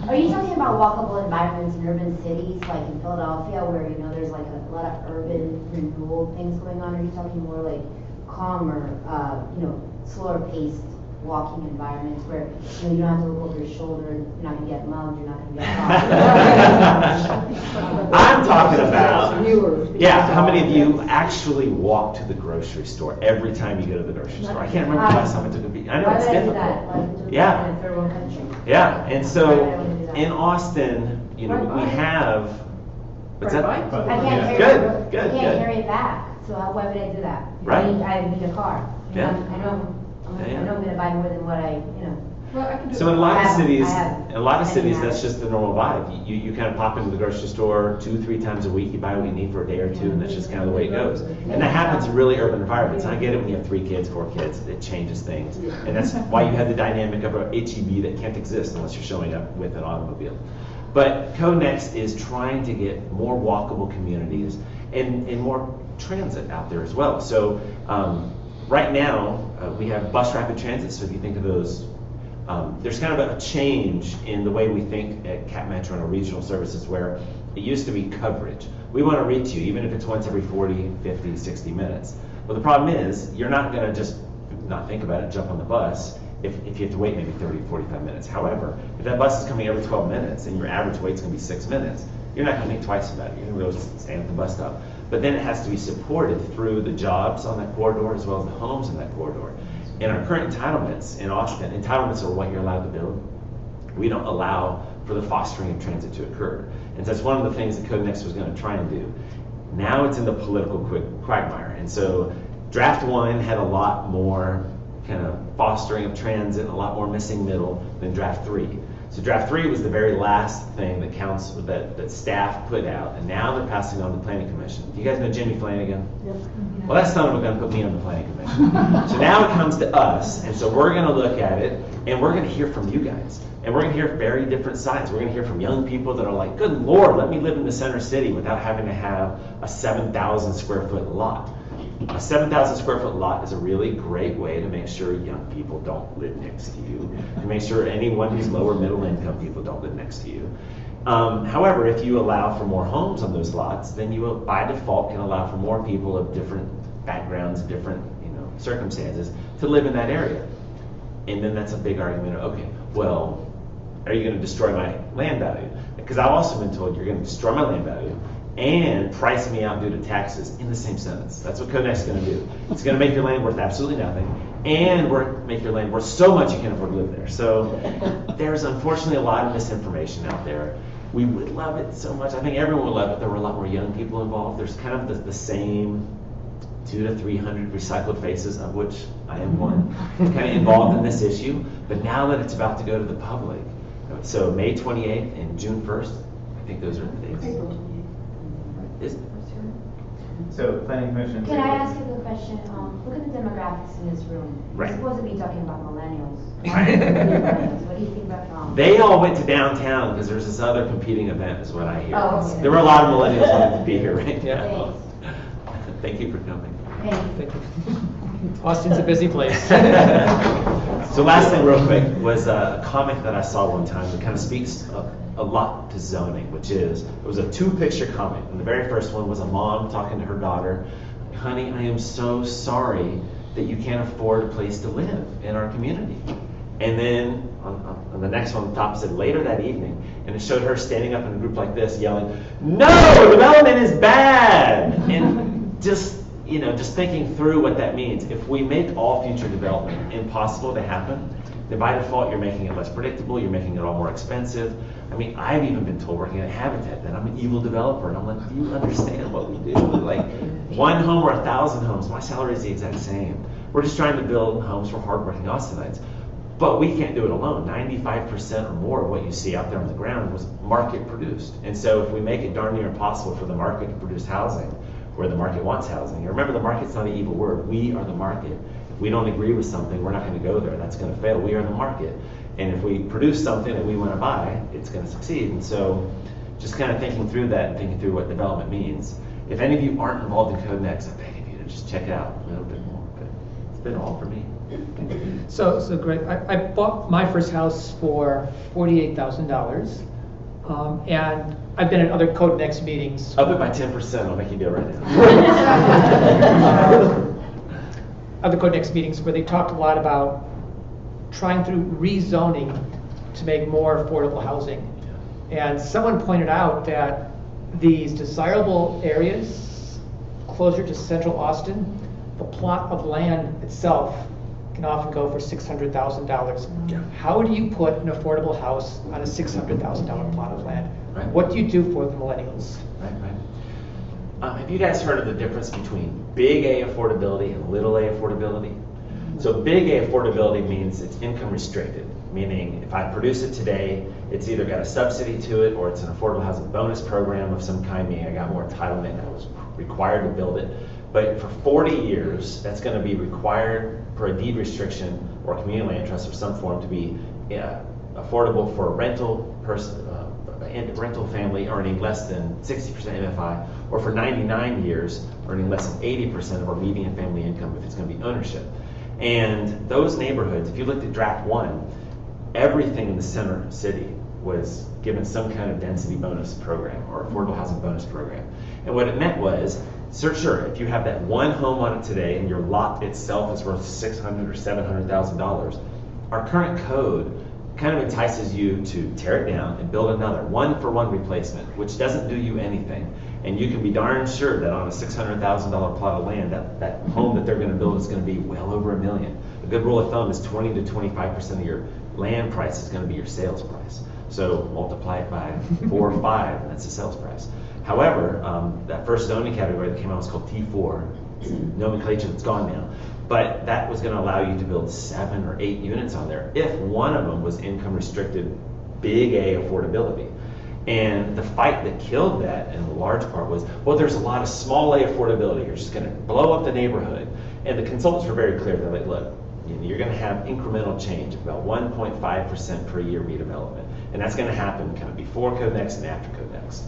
Are you talking about walkable environments in urban cities, like in Philadelphia, where, you know, there's like a lot of urban renewal things going on? Or are you talking more like calmer, you know, slower paced walking environments where, you know, you don't have to look over your shoulder, you're not gonna get mugged, you're not gonna get robbed? I'm talking about, yeah, how many of you actually walk to the grocery store every time you go to the grocery store? I can't remember the last time I took a beat. I know Why it's would I do difficult. that? Like, Yeah. in a third world country. Yeah, and Why so would I wanna do that? in Austin, you know, we have, what's that? I can't carry Good, it, good, I can't good. carry it back, so why would I do that? Right. I need a car. You know, Yeah. I know I'm gonna buy more than what I, you know. Well, I can do So in a that. lot of I have- cities, I have in a lot of many cities, that's habits. just the normal vibe. You kind of pop into the grocery store 2-3 times a week, you buy what you need for a day or two, and that's just kind of the way it goes. And that happens in really urban environments. I get it when you have 3 kids, 4 kids, it changes things. And that's why you have the dynamic of a HEB that can't exist unless you're showing up with an automobile. But Code Next is trying to get more walkable communities and more transit out there as well. So right now, we have bus rapid transit, so if you think of those, there's kind of a change in the way we think at Cap Metro and our regional services, where it used to be coverage. We want to reach you, even if it's once every 40, 50, 60 minutes. Well, the problem is, you're not going to just not think about it, jump on the bus, if you have to wait maybe 30, 45 minutes. However, if that bus is coming every 12 minutes and your average wait's going to be 6 minutes, you're not going to think twice about it. You're going to go stand at the bus stop. But then it has to be supported through the jobs on that corridor as well as the homes in that corridor. In our current entitlements in Austin, entitlements are what you're allowed to build. We don't allow for the fostering of transit to occur. And so that's one of the things that Code Next was going to try and do. Now it's in the political quagmire. And so draft 1 had a lot more kind of fostering of transit, a lot more missing middle than draft 3. So draft 3 was the very last thing that staff put out, and now they're passing on the planning commission. Do you guys know Jimmy Flanagan? Yep. Well, that son of a gun put me on the planning commission. So now it comes to us, and so we're going to look at it, and we're going to hear from you guys. And we're going to hear very different sides. We're going to hear from young people that are like, good Lord, let me live in the center city without having to have a 7,000 square foot lot. A 7,000 square foot lot is a really great way to make sure young people don't live next to you, to make sure anyone who's lower middle income people don't live next to you. However, if you allow for more homes on those lots, then you will, by default, can allow for more people of different backgrounds, different circumstances to live in that area. And then that's a big argument of, okay, well, are you going to destroy my land value? Because I've also been told you're going to destroy my land value and price me out due to taxes in the same sentence. That's what Code Next is going to do. It's going to make your land worth absolutely nothing, and make your land worth so much you can't afford to live there. So there's unfortunately a lot of misinformation out there. We would love it so much. I think everyone would love it. There were a lot more young people involved. There's kind of the same 200 to 300 recycled faces, of which I am one, kind of involved in this issue. But now that it's about to go to the public, so May 28th and June 1st, I think those are the dates. So planning commission. Can I ask you a question? Look at the demographics in this room. Right. We're supposed to be talking about millennials. Right. What do you think about They all went to downtown because there's this other competing event, is what I hear. Oh, okay. There were a lot of millennials wanting to be here right Yeah. now. Thank you for coming. Thanks. Thank you. Austin's a busy place. So last thing real quick was a comic that I saw one time that kind of speaks a lot to zoning, which is, it was a 2-picture comic. And the very first one was a mom talking to her daughter, honey, I am so sorry that you can't afford a place to live in our community. And then on the next one, the top said, later that evening, and it showed her standing up in a group like this yelling, no, development is bad! And just thinking through what that means. If we make all future development impossible to happen, then by default you're making it less predictable, you're making it all more expensive. I mean, I've even been told working at Habitat that I'm an evil developer, and I'm like, do you understand what we do? Like, 1 home or 1,000 homes, my salary is the exact same. We're just trying to build homes for hardworking Austinites. But we can't do it alone. 95% or more of what you see out there on the ground was market produced. And so if we make it darn near impossible for the market to produce housing where the market wants housing, and remember, the market's not an evil word. We are the market. If we don't agree with something, we're not going to go there. That's going to fail. We are the market. And if we produce something that we want to buy, it's going to succeed. And so just kind of thinking through that and thinking through what development means. If any of you aren't involved in Code Next, I beg of you to just check it out a little bit more. But it's been all for me. So Greg, I bought my first house for $48,000, and I've been at other Code Next meetings. Up it by 10%, I'll make you do it right now. Other Code Next meetings where they talked a lot about trying through rezoning to make more affordable housing. And someone pointed out that these desirable areas closer to central Austin, the plot of land itself can often go for $600,000. Yeah. How do you put an affordable house on a $600,000 plot of land? Right. What do you do for the millennials? Right. Have you guys heard of the difference between big A affordability and little A affordability? So big A affordability means it's income restricted, meaning if I produce it today, it's either got a subsidy to it or it's an affordable housing bonus program of some kind, meaning I got more entitlement and I was required to build it. But for 40 years, that's going to be required for a deed restriction or community land trust of some form to be affordable for a rental person, rental family earning less than 60% MFI, or for 99 years earning less than 80% of our median family income if it's going to be ownership. And those neighborhoods, if you looked at draft 1, everything in the center city was given some kind of density bonus program or affordable housing bonus program. And what it meant was, sure, if you have that one home on it today and your lot itself is worth $600,000 or $700,000, our current code kind of entices you to tear it down and build another one-for-one replacement, which doesn't do you anything. And you can be darn sure that on a $600,000 plot of land, that home that they're going to build is going to be well over $1 million. A good rule of thumb is 20 to 25% of your land price is going to be your sales price. So multiply it by 4 or 5, and that's the sales price. However, that first zoning category that came out was called T4. Nomenclature that's gone now. But that was going to allow you to build 7 or 8 units on there if one of them was income restricted, big A affordability. And the fight that killed that in large part was, well, there's a lot of small A affordability. You're just going to blow up the neighborhood. And the consultants were very clear. They're like, look, you're going to have incremental change, about 1.5% per year redevelopment. And that's going to happen kind of before Code Next and after Code Next.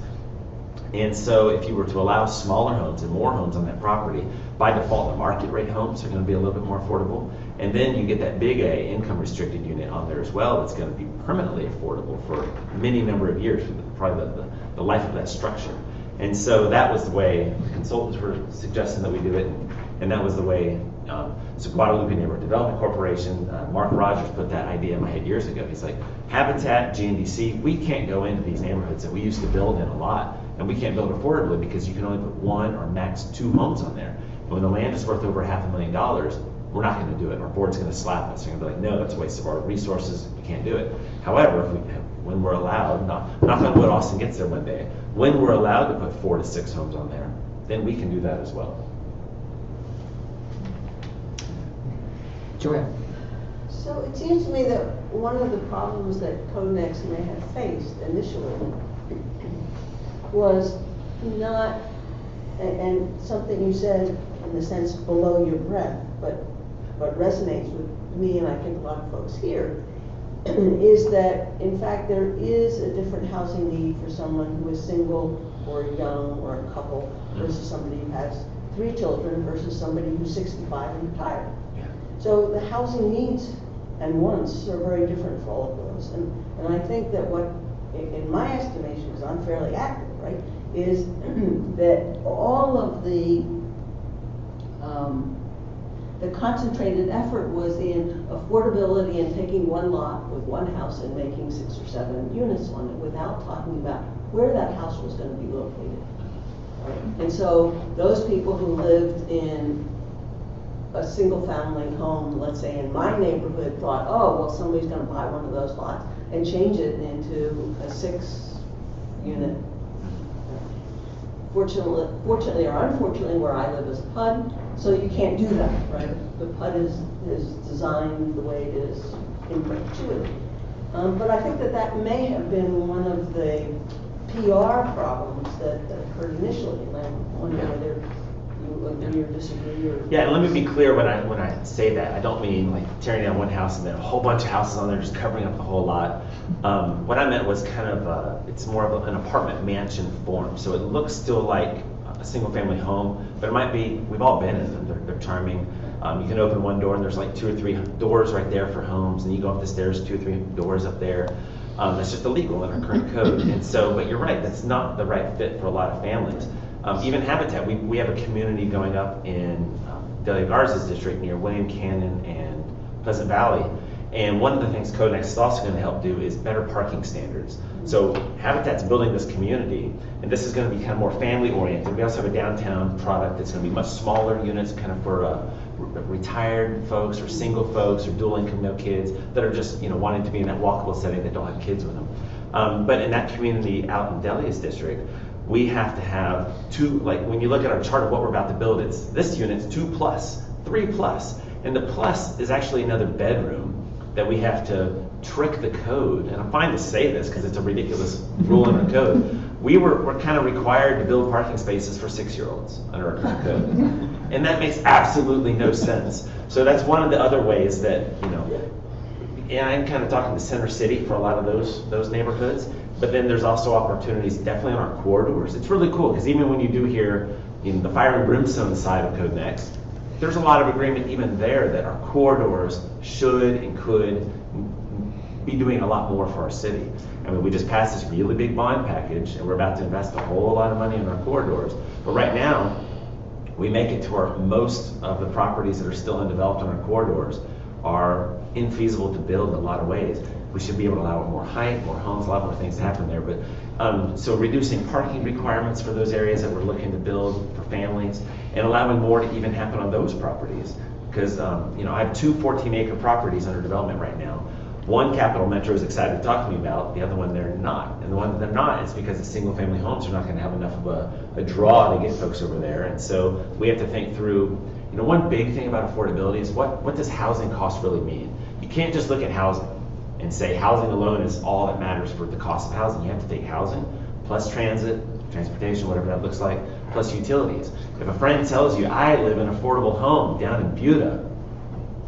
And so if you were to allow smaller homes and more homes on that property, by default the market rate homes are going to be a little bit more affordable. And then you get that big A income restricted unit on there as well that's going to be permanently affordable for many number of years, probably the life of that structure. And so that was the way the consultants were suggesting that we do it. And that was the way, so Guadalupe Neighborhood Development Corporation, Mark Rogers put that idea in my head years ago. He's like, Habitat, GNDC, we can't go into these neighborhoods that we used to build in a lot, and we can't build affordably because you can only put 1 or max 2 homes on there. And when the land is worth over $500,000, we're not going to do it. Our board's going to slap us. They're going to be like, no, that's a waste of our resources. We can't do it. However, when we're allowed, knock on wood, Austin gets there one day, when we're allowed to put 4 to 6 homes on there, then we can do that as well. Joanne. So it seems to me that one of the problems that Code Next may have faced initially was not, and something you said in the sense below your breath, but resonates with me and I think a lot of folks here, is that in fact there is a different housing need for someone who is single or young or a couple versus somebody who has 3 children versus somebody who's 65 and retired. So the housing needs and wants are very different for all of those. And I think that what, in my estimation, because I'm fairly active, right, is that all of the concentrated effort was in affordability and taking one lot with one house and making 6 or 7 units on it without talking about where that house was going to be located. Right? And so those people who lived in a single family home, let's say in my neighborhood, thought, oh, well, somebody's going to buy one of those lots and change it into a 6 unit. Fortunately or unfortunately, where I live is a PUD, so you can't do that, right? The PUD is designed the way it is in perpetuity. But I think that may have been one of the PR problems that occurred initially. And I wonder whether you agree or disagree or... Yeah, and let me be clear when I say that. I don't mean like tearing down one house and then a whole bunch of houses on there just covering up the whole lot. What I meant was kind of, it's more of an apartment mansion form. So it looks still like a single family home, but it might be, we've all been in them, they're charming. You can open one door and there's like 2 or 3 doors right there for homes, and you go up the stairs, 2 or 3 doors up there. That's just illegal in our current code. And so, but you're right, that's not the right fit for a lot of families. Even Habitat, we have a community going up in Delia Garza's district near William Canyon and Pleasant Valley. And one of the things Code Next is also going to help do is better parking standards. So Habitat's building this community, and this is going to be kind of more family oriented. We also have a downtown product that's going to be much smaller units, kind of for retired folks or single folks or dual income, no kids, that are just wanting to be in that walkable setting that don't have kids with them. But in that community out in Delia's district, we have to have 2, like when you look at our chart of what we're about to build, it's this unit's 2+, 3+, and the plus is actually another bedroom that we have to trick the code. And I'm fine to say this because it's a ridiculous rule in our code. We're kind of required to build parking spaces for 6-year-olds under our current code. And that makes absolutely no sense. So that's one of the other ways that, and I'm kind of talking to Center City for a lot of those neighborhoods. But then there's also opportunities definitely on our corridors. It's really cool because even when you do hear the fire and brimstone side of Code Next, there's a lot of agreement even there that our corridors should and could be doing a lot more for our city. I mean, we just passed this really big bond package and we're about to invest a whole lot of money in our corridors. But right now, we make it to our most of the properties that are still undeveloped on our corridors are infeasible to build in a lot of ways. We should be able to allow more height, more homes, a lot more things to happen there. But so reducing parking requirements for those areas that we're looking to build for families, and allowing more to even happen on those properties. Because I have 2 14-acre properties under development right now. One, Capital Metro is excited to talk to me about. The other one, they're not. And the one that they're not is because the single-family homes are not going to have enough of a draw to get folks over there. And so we have to think through. One big thing about affordability is what does housing cost really mean? You can't just look at housing and say housing alone is all that matters for the cost of housing. You have to take housing plus transportation, whatever that looks like, plus utilities. If a friend tells you, I live in an affordable home down in Buda,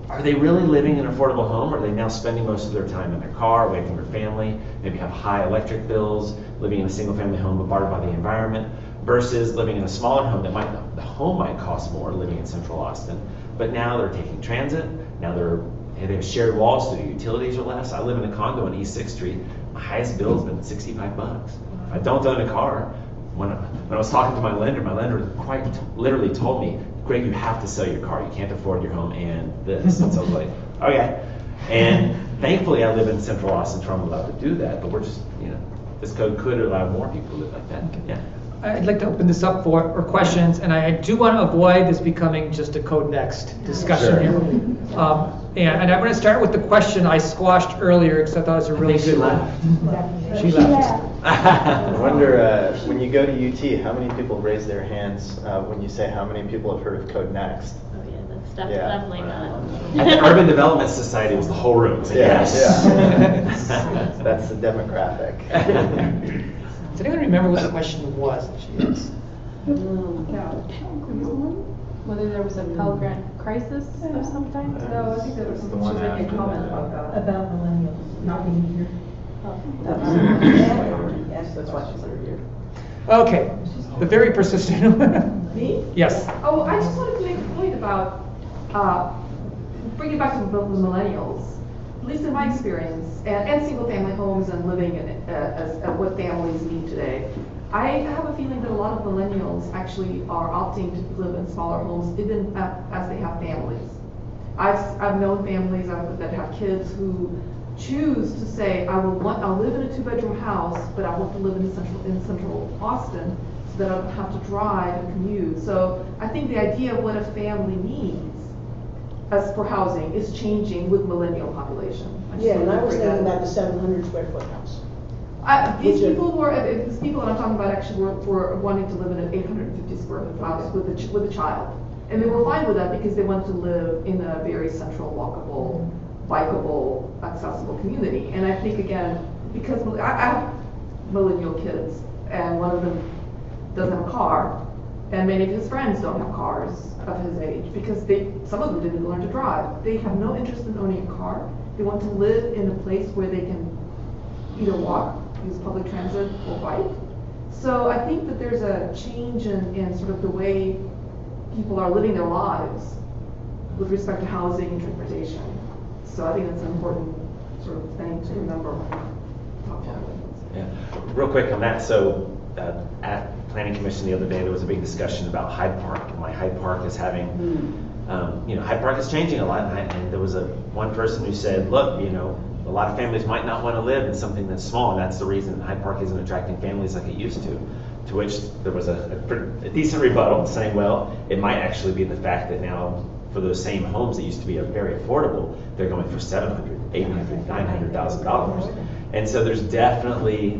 are they really living in an affordable home, or are they now spending most of their time in their car, away from their family, maybe have high electric bills, living in a single-family home bombarded by the environment, versus living in a smaller home the home might cost more living in Central Austin, but now they're taking transit, now they have shared walls so the utilities are less. I live in a condo on East 6th Street. My highest bill has been $65. I don't own a car. When I was talking to my lender quite literally told me, Greg, you have to sell your car. You can't afford your home and this. And so I was like, okay. And thankfully I live in Central Austin, so I'm allowed to do that, but we're just, this code could allow more people to live like that. Yeah. I'd like to open this up for questions, and I do want to avoid this becoming just a Code Next discussion here. And I'm going to start with the question I squashed earlier because I thought it was a really good one. She left. I wonder, when you go to UT, how many people raise their hands when you say how many people have heard of Code Next? Oh yeah, that's definitely not. At the Urban Development Society, it was the whole room. So yes. That's the demographic. Does anyone remember what the question was that she asked? Whether there was a Pell Grant crisis of some kind? No, I think there was the one she was making a comment about millennials not being here. Yes, That's why she's here. Okay, the very persistent one. Me? Yes. Oh, I just wanted to make a point about bringing it back to the millennials. At least in my experience, and single-family homes and living in it, as what families need today, I have a feeling that a lot of millennials actually are opting to live in smaller homes, even as they have families. I've known families that have kids who choose to say, I'll live in a 2-bedroom house, but I want to live in central Austin, so that I don't have to drive and commute. So I think the idea of what a family needs as for housing is changing with millennial population. Yeah, and I was thinking about the 700 square foot house. These people that I'm talking about actually were wanting to live in an 850 square foot house with a child. And they were fine with that because they wanted to live in a very central, walkable, bikeable, accessible community. And I think, again, because I have millennial kids, and one of them doesn't have a car, and many of his friends don't have cars of his age because some of them didn't learn to drive. They have no interest in owning a car. They want to live in a place where they can either walk, use public transit, or bike. So I think that there's a change in sort of the way people are living their lives with respect to housing and transportation. So I think that's an important sort of thing to remember. Yeah, real quick on that. So at Planning Commission the other day, there was a big discussion about Hyde Park and why Hyde Park is having, Hyde Park is changing a lot. And there was one person who said, look, a lot of families might not want to live in something that's small, and that's the reason Hyde Park isn't attracting families like it used to. To which there was a decent rebuttal saying, well, it might actually be the fact that now for those same homes that used to be very affordable, they're going for $700,000, $800,000, $900,000. And so there's definitely,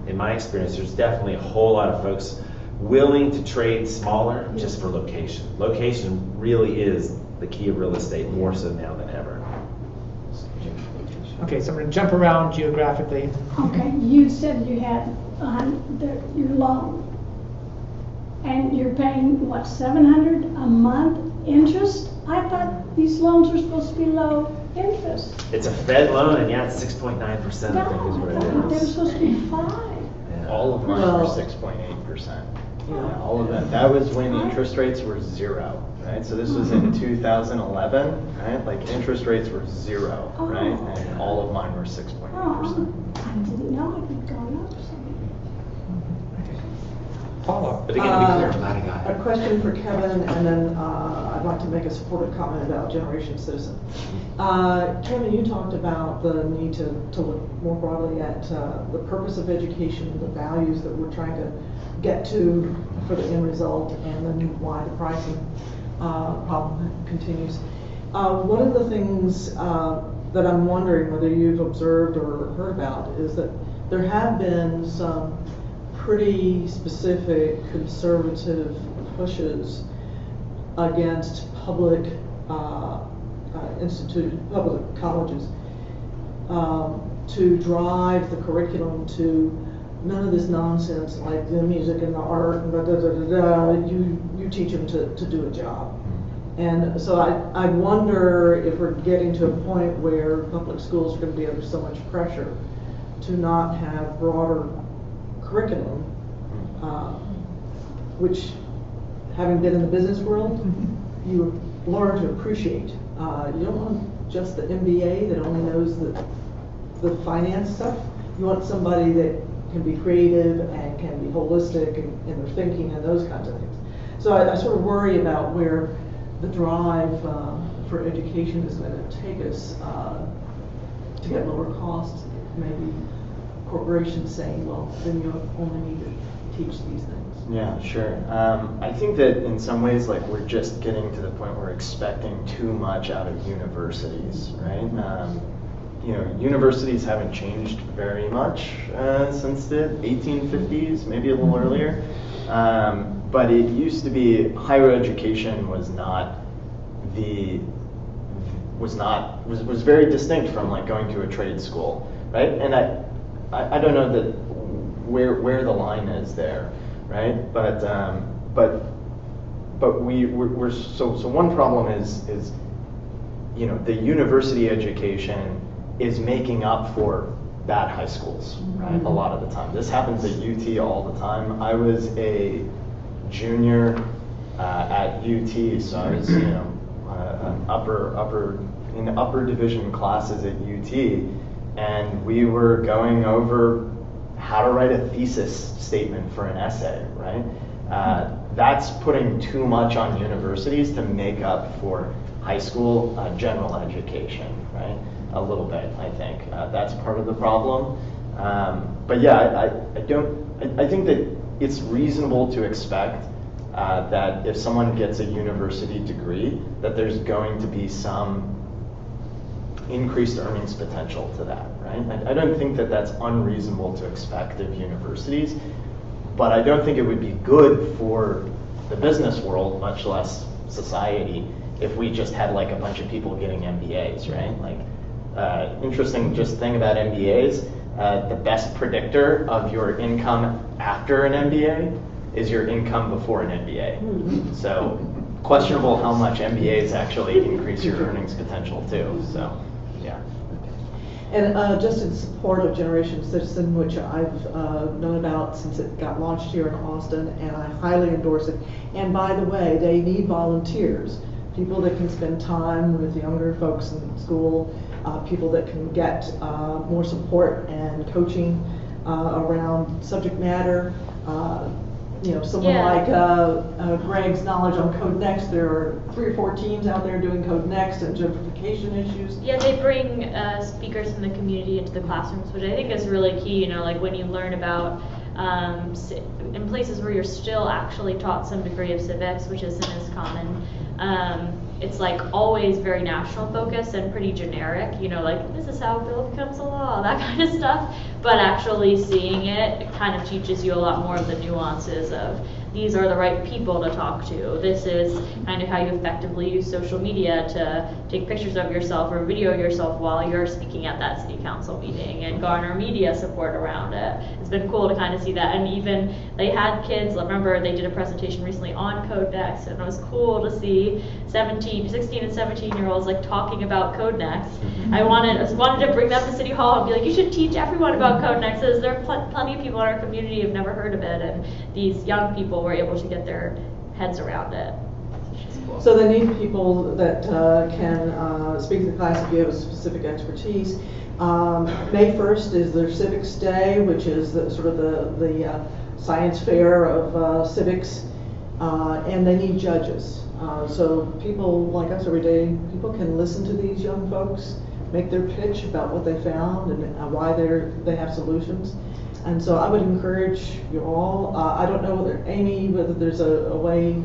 in my experience, there's definitely a whole lot of folks willing to trade smaller just for location. Location really is the key of real estate, more so now than ever. Okay, so I'm going to jump around geographically. Okay, you said you had your loan, and you're paying, what, $700 a month interest? I thought these loans were supposed to be low interest. It's a Fed loan, and it's 6.9%, I think is what I thought they were it is. supposed to be 5. All of mine were 6.8%. Yeah, all of them. That was when interest rates were 0, right? So this was in 2011, right? Like interest rates were 0, right? And all of mine were 6.8%. I didn't know it had gone up so. Paula. But again, to be clear, I'm not a guy. A question for Kevin, and then I'd like to make a supportive comment about Generation Citizen. Kevin, you talked about the need to look more broadly at the purpose of education, the values that we're trying to get to for the end result, and then why the pricing problem continues. One of the things that I'm wondering whether you've observed or heard about is that there have been some pretty specific conservative pushes against public public colleges to drive the curriculum to none of this nonsense like the music and the art and you teach them to do a job. And so I wonder if we're getting to a point where public schools are going to be under so much pressure to not have broader curriculum, which, having been in the business world, you learn to appreciate. You don't want just the MBA that only knows the finance stuff. You want somebody that can be creative and can be holistic in their thinking and those kinds of things. So I sort of worry about where the drive for education is going to take us to get lower costs. Maybe corporations saying, well, then you only need to teach these things. Yeah, sure. I think that in some ways, like, we're just getting to the point where we're expecting too much out of universities, right? Universities haven't changed very much since the 1850s, maybe a little earlier. But it used to be higher education was very distinct from like going to a trade school, right? And I don't know that where the line is there, right? But we're so one problem is the university education is making up for bad high schools, right? A lot of the time. This happens at UT all the time. I was a junior at UT, so I was upper division classes at UT, and we were going over how to write a thesis statement for an essay, right? That's putting too much on universities to make up for high school general education, right? A little bit, I think. That's part of the problem. But yeah, I think that it's reasonable to expect that if someone gets a university degree, that there's going to be some increased earnings potential to that, right? I don't think that that's unreasonable to expect of universities, but I don't think it would be good for the business world, much less society, if we just had like a bunch of people getting MBAs, right? Like, interesting just thing about MBAs, the best predictor of your income after an MBA is your income before an MBA. So questionable how much MBAs actually increase your earnings potential too, so yeah. And just in support of Generation Citizen, which I've known about since it got launched here in Austin, and I highly endorse it. And by the way, they need volunteers people that can spend time with younger folks in school, people that can get more support and coaching around subject matter. Someone like Greg's knowledge on Code Next. There are 3 or 4 teams out there doing Code Next and gentrification issues. Yeah, they bring speakers from the community into the classrooms, which I think is really key. Like when you learn about in places where you're still actually taught some degree of civics, which isn't as common. It's like always very national focused and pretty generic, like this is how a bill becomes a law, that kind of stuff. But actually seeing it kind of teaches you a lot more of the nuances of these are the right people to talk to. This is kind of how you effectively use social media to take pictures of yourself or video yourself while you're speaking at that city council meeting and garner media support around it. It's been cool to kind of see that. And even they had kids, remember they did a presentation recently on Code Next, and it was cool to see 16 and 17-year-olds like talking about Code Next. I wanted to bring them to City Hall and be like, you should teach everyone about Code Next. There are plenty of people in our community who've never heard of it, and these young people were able to get their heads around it. Cool. So they need people that can speak to the class if you have a specific expertise. May 1st is their Civics Day, which is the science fair of civics, and they need judges. So people like us every day, people can listen to these young folks, make their pitch about what they found and why they have solutions. And so I would encourage you all. I don't know whether there's a way,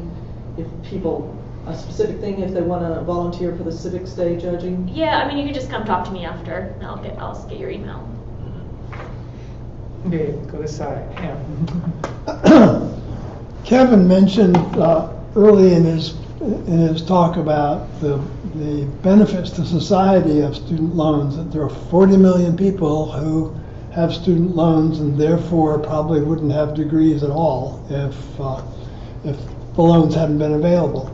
if people, a specific thing, if they want to volunteer for the Civics Day judging. Yeah, you can just come talk to me after, and I'll get your email. Okay, go this side. Yeah. Kevin mentioned early in his talk about the benefits to society of student loans, that there are 40 million people who have student loans and therefore probably wouldn't have degrees at all if the loans hadn't been available.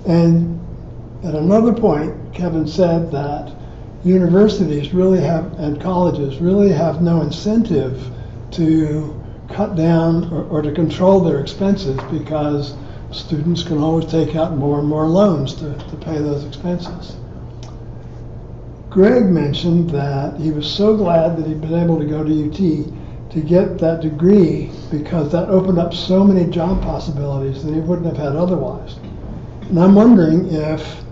And at another point, Kevin said that universities and colleges really have no incentive to cut down or to control their expenses, because students can always take out more and more loans to pay those expenses. Greg mentioned that he was so glad that he'd been able to go to UT to get that degree, because that opened up so many job possibilities that he wouldn't have had otherwise. And I'm wondering if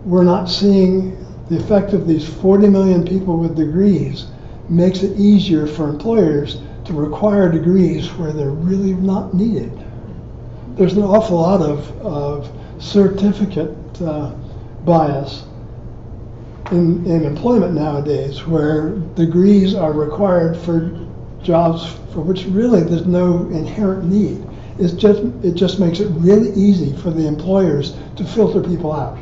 we're not seeing the effect of these 40 million people with degrees makes it easier for employers to require degrees where they're really not needed. There's an awful lot of certificate bias in employment nowadays, where degrees are required for jobs for which really there's no inherent need. It just makes it really easy for the employers to filter people out.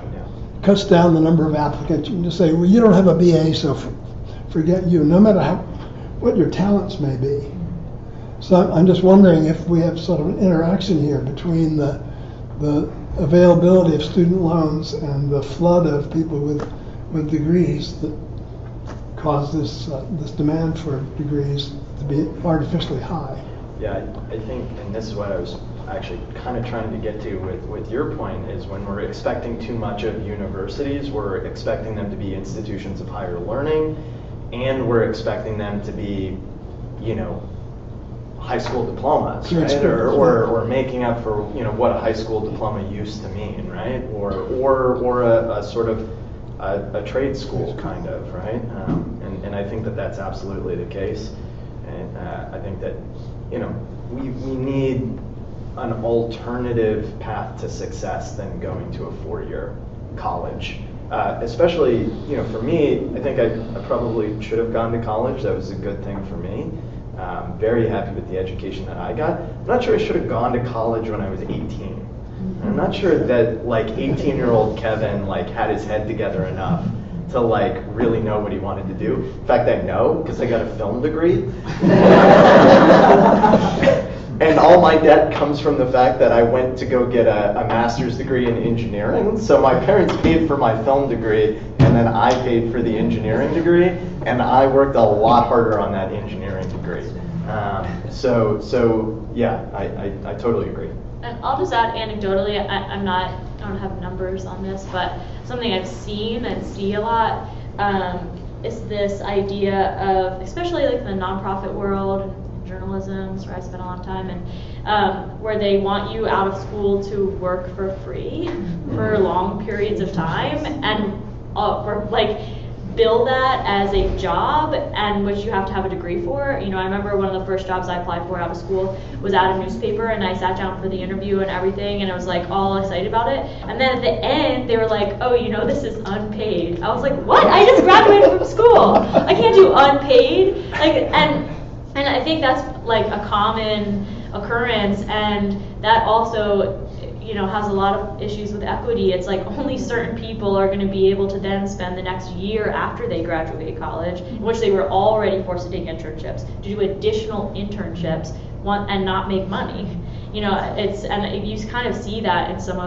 Cuts down the number of applicants. You can just say, well, you don't have a BA, so forget you, no matter what your talents may be. So I'm just wondering if we have sort of an interaction here between the availability of student loans and the flood of people with degrees that cause this demand for degrees to be artificially high. Yeah, I think, and this is what I was actually kind of trying to get to with your point, is when we're expecting too much of universities, we're expecting them to be institutions of higher learning, and we're expecting them to be, high school diplomas, right? Or making up for what a high school diploma used to mean, right? Or a sort of a trade school kind of, right? And I think that that's absolutely the case. And I think that we need an alternative path to success than going to a 4-year college. Especially, for me, I think I probably should have gone to college. That was a good thing for me. Very happy with the education that I got. I'm not sure I should have gone to college when I was 18. I'm not sure that 18-year-old Kevin had his head together enough to really know what he wanted to do. In fact, I know because I got a film degree. And all my debt comes from the fact that I went to go get a master's degree in engineering. So my parents paid for my film degree, and then I paid for the engineering degree, and I worked a lot harder on that engineering degree. So yeah, I totally agree. And I'll just add anecdotally, I'm not I don't have numbers on this, but something I've seen and see a lot is this idea of, especially like the nonprofit world, journalism, where I spent a lot of time, and where they want you out of school to work for free for long periods of time, and bill that as a job, and which you have to have a degree for. You know, I remember one of the first jobs I applied for out of school was at a newspaper, and I sat down for the interview and everything, and I was like all excited about it. And then at the end, they were like, "Oh, you know, this is unpaid." I was like, "What? I just graduated from school. I can't do unpaid." And I think that's like a common occurrence, and that also, you know, has a lot of issues with equity. It's like only certain people are going to be able to then spend the next year after they graduate college, in which they were already forced to take internships, to do additional internships, and not make money. You know, and you kind of see that in some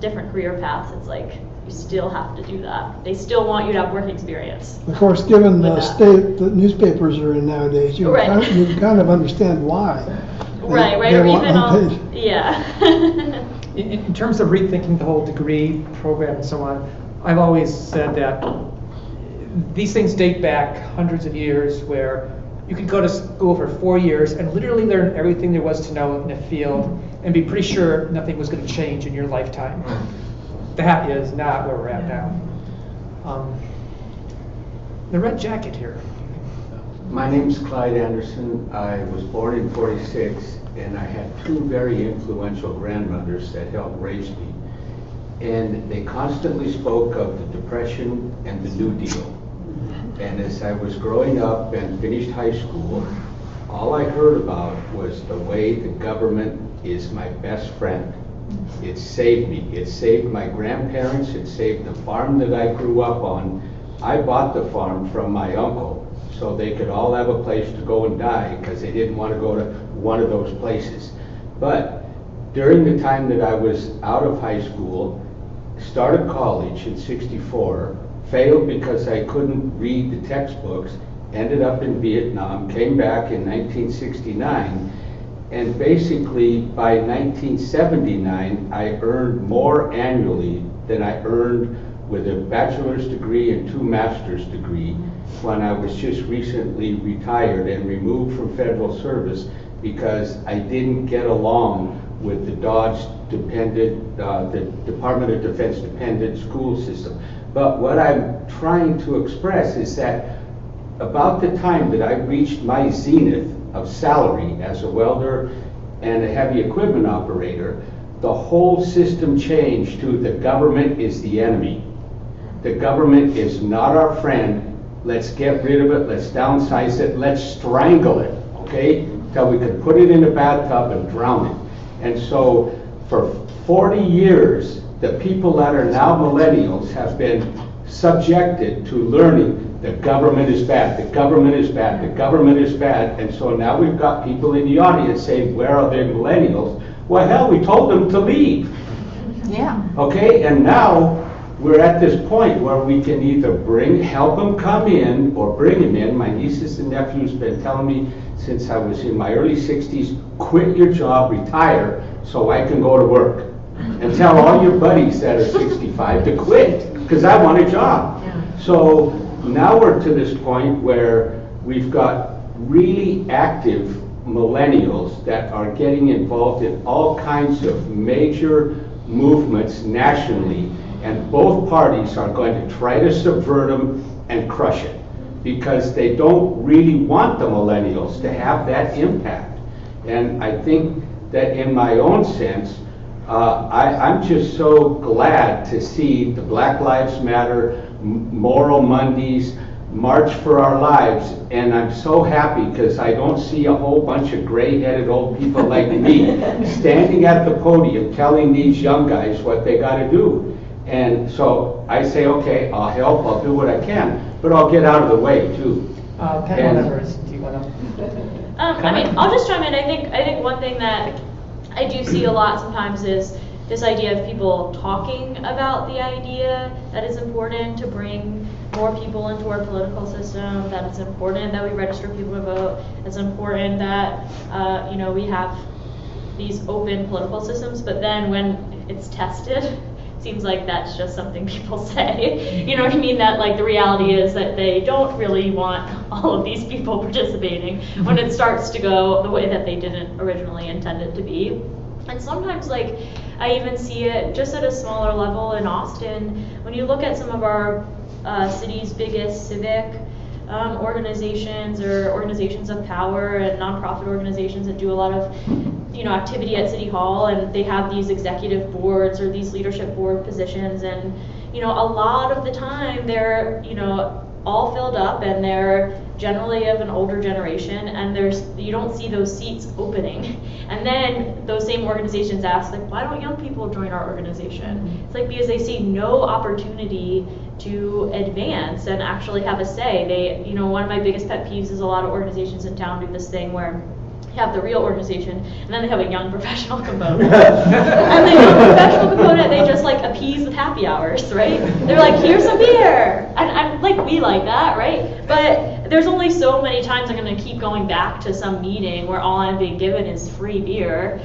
different career paths. It's like you still have to do that. They still want you to have work experience. Of course, given the state that newspapers are in nowadays, you kind of understand why. Right, or even on, yeah. In terms of rethinking the whole degree program and so on, I've always said that these things date back hundreds of years, where you could go to school for 4 years and literally learn everything there was to know in a field and be pretty sure nothing was going to change in your lifetime. That is not where we're at now. The red jacket here. My name's Clyde Anderson. I was born in '46, and I had two very influential grandmothers that helped raise me. And they constantly spoke of the Depression and the New Deal. And as I was growing up and finished high school, all I heard about was the way the government is my best friend. It saved me. It saved my grandparents. It saved the farm that I grew up on. I bought the farm from my uncle, so they could all have a place to go and die, because they didn't want to go to one of those places. But during the time that I was out of high school, started college in '64, failed because I couldn't read the textbooks, ended up in Vietnam, came back in 1969, and basically by 1979, I earned more annually than I earned with a bachelor's degree and 2 master's degrees when I was just recently retired and removed from federal service because I didn't get along with the Dodge dependent, the Department of Defense dependent school system. But what I'm trying to express is that about the time that I reached my zenith of salary as a welder and a heavy equipment operator, the whole system changed to the government is the enemy. The government is not our friend. Let's get rid of it. Let's downsize it. Let's strangle it, okay? Till we can put it in a bathtub and drown it. And so for 40 years, the people that are now millennials have been subjected to learning the government is bad, the government is bad, the government is bad. And so now we've got people in the audience saying, where are the millennials? Well, hell, we told them to leave. Yeah. Okay, and now we're at this point where we can either help them come in or bring them in. My nieces and nephews have been telling me since I was in my early 60s, quit your job, retire, so I can go to work. And tell all your buddies that are 65 to quit, because I want a job. Yeah. So now we're to this point where we've got really active millennials that are getting involved in all kinds of major movements nationally, and both parties are going to try to subvert them and crush it, because they don't really want the millennials to have that impact. And I think that in my own sense, I'm just so glad to see the Black Lives Matter, Moral Mondays, March for Our Lives, and I'm so happy because I don't see a whole bunch of gray-headed old people like me standing at the podium telling these young guys what they got to do. And so I say, okay, I'll help, I'll do what I can, but I'll get out of the way too. Panel members, do you want to? I mean, I'll just chime in. I think one thing that I do see a lot sometimes is this idea of people talking about the idea that it's important to bring more people into our political system, that it's important that we register people to vote, it's important that we have these open political systems, but then when it's tested. Seems like that's just something people say. You know what I mean? That like the reality is that they don't really want all of these people participating when it starts to go the way that they didn't originally intend it to be. And sometimes like I even see it just at a smaller level in Austin. When you look at some of our city's biggest civic organizations or organizations of power and nonprofit organizations that do a lot of activity at City Hall, and they have these executive boards or these leadership board positions, and a lot of the time they're all filled up, and they're generally of an older generation, and you don't see those seats opening. And then those same organizations ask, like, why don't young people join our organization? It's like because they see no opportunity to advance and actually have a say. One of my biggest pet peeves is a lot of organizations in town do this thing where you have the real organization, and then they have a young professional component. And the young professional component, they just like appease with happy hours, right? They're like, here's some beer. And like, we like that, right? But there's only so many times I'm gonna keep going back to some meeting where all I'm being given is free beer,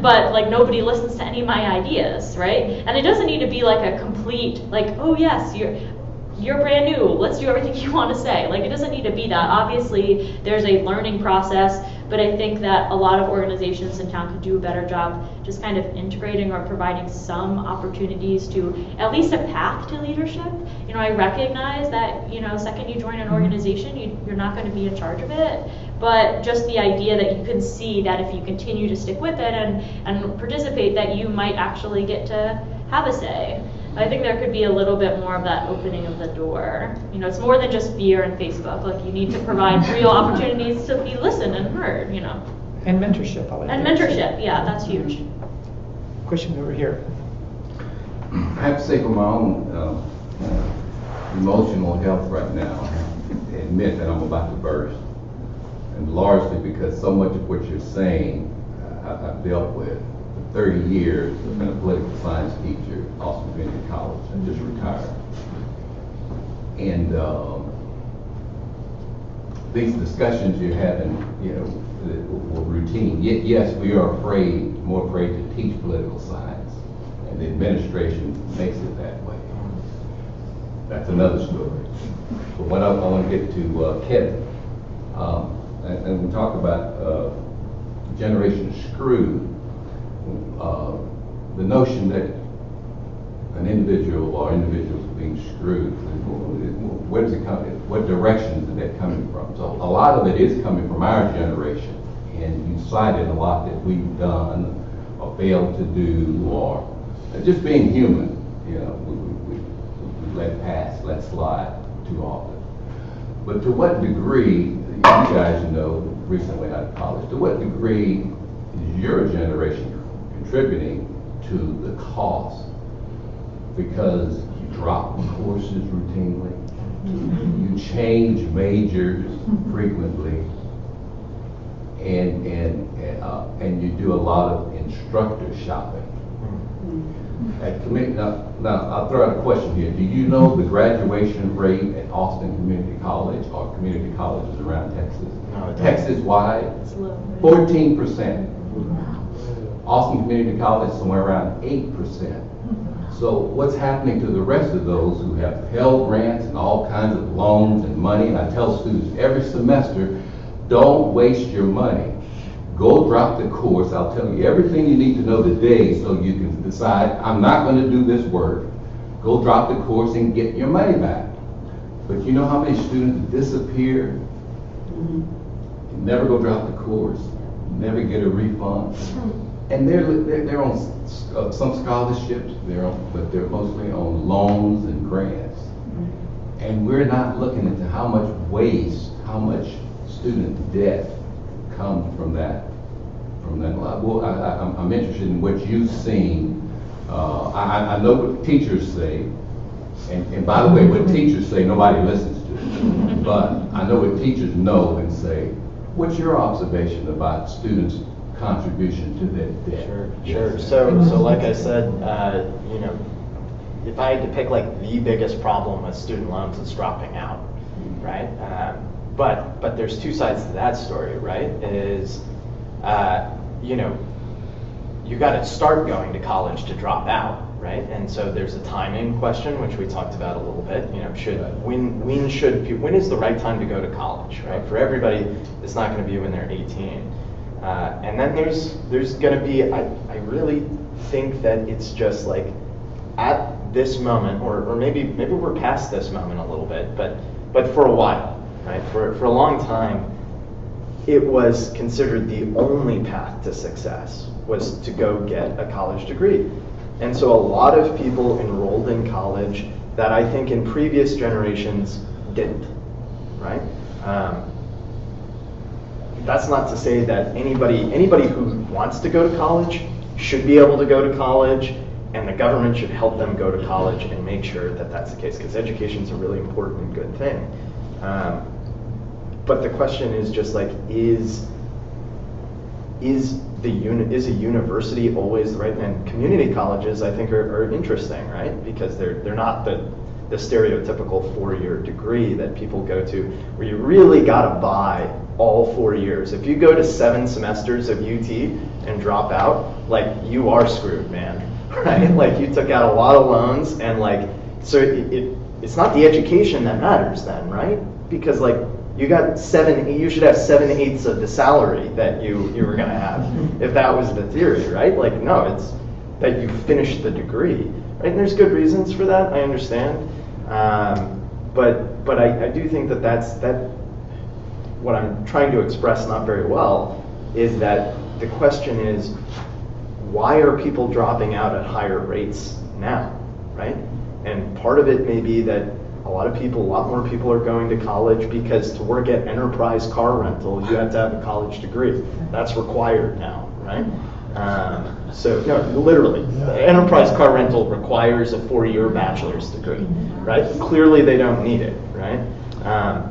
but like nobody listens to any of my ideas, right? And it doesn't need to be like a complete, like, oh yes, you're brand new, let's do everything you want to say. Like, it doesn't need to be that. Obviously, there's a learning process, but I think that a lot of organizations in town could do a better job just kind of integrating or providing some opportunities to at least a path to leadership. I recognize that, second you join an organization, you're not going to be in charge of it, but just the idea that you can see that if you continue to stick with it and participate, that you might actually get to have a say. I think there could be a little bit more of that opening of the door. It's more than just beer and Facebook. Like, you need to provide real opportunities to be listened and heard, And mentorship, I like And that. mentorship, yeah, that's huge. Question over here. I have to say, for my own emotional health right now, I have to admit that I'm about to burst. And largely because so much of what you're saying I've dealt with. 30 years, I've been a political science teacher at Austin Community College. I just retired. And these discussions you're having, were routine. Yes, we are more afraid to teach political science, and the administration makes it that way. That's another story. But what I want to get to Kevin, and we talk about generation screwed. The notion that an individual or individuals are being screwed, where does it come? What direction is that coming from? So a lot of it is coming from our generation, and you cited a lot that we've done or failed to do, or just being human. We let pass, let slide too often. But to what degree, you guys recently out of college, to what degree is your generation contributing to the cost? Because you drop courses routinely, you change majors frequently, and you do a lot of instructor shopping. Now I'll throw out a question here. Do you know the graduation rate at Austin Community College or community colleges around Texas? No, Texas-wide, 14%. Austin Community College, somewhere around 8%. So what's happening to the rest of those who have Pell Grants and all kinds of loans and money? And I tell students every semester, don't waste your money. Go drop the course. I'll tell you everything you need to know today so you can decide, I'm not going to do this work. Go drop the course and get your money back. But you know how many students disappear? Never go drop the course, never get a refund. And they're on some scholarships, but they're mostly on loans and grants. And we're not looking into how much waste, how much student debt comes from that. Well, I'm interested in what you've seen. I know what teachers say, and by the way, what teachers say nobody listens to. But I know what teachers know and say. What's your observation about students' contribution to that debt? Sure. So like I said, if I had to pick like the biggest problem with student loans, it's dropping out, right? But there's two sides to that story, right? you got to start going to college to drop out, right? And so there's a timing question, which we talked about a little bit. You know, when is the right time to go to college, right? For everybody, it's not going to be when they're 18. And then there's going to be, I really think that it's just like at this moment, or maybe we're past this moment a little bit, but for a while, right? For a long time, it was considered the only path to success was to go get a college degree. And so a lot of people enrolled in college that I think in previous generations didn't, right? That's not to say that anybody who wants to go to college should be able to go to college, and the government should help them go to college and make sure that that's the case, because education is a really important and good thing. But the question is just like, is a university always the right thing? And community colleges, I think, are interesting, right? Because they're not the stereotypical 4-year degree that people go to, where you really got to buy all 4 years. If you go to 7 semesters of UT and drop out, like, you are screwed, man, right? Like, you took out a lot of loans, and like, so it's not the education that matters then, right? Because like, you should have 7/8 of the salary that you were going to have if that was the theory, right? Like, no, it's that you finished the degree, right? And there's good reasons for that, I understand. But I do think that what I'm trying to express not very well is that the question is, why are people dropping out at higher rates now, right? And part of it may be that a lot more people are going to college because to work at Enterprise Car Rental, you have to have a college degree. That's required now, right? So, no, literally, Enterprise Car Rental requires a 4-year bachelor's degree, right? Clearly they don't need it, right?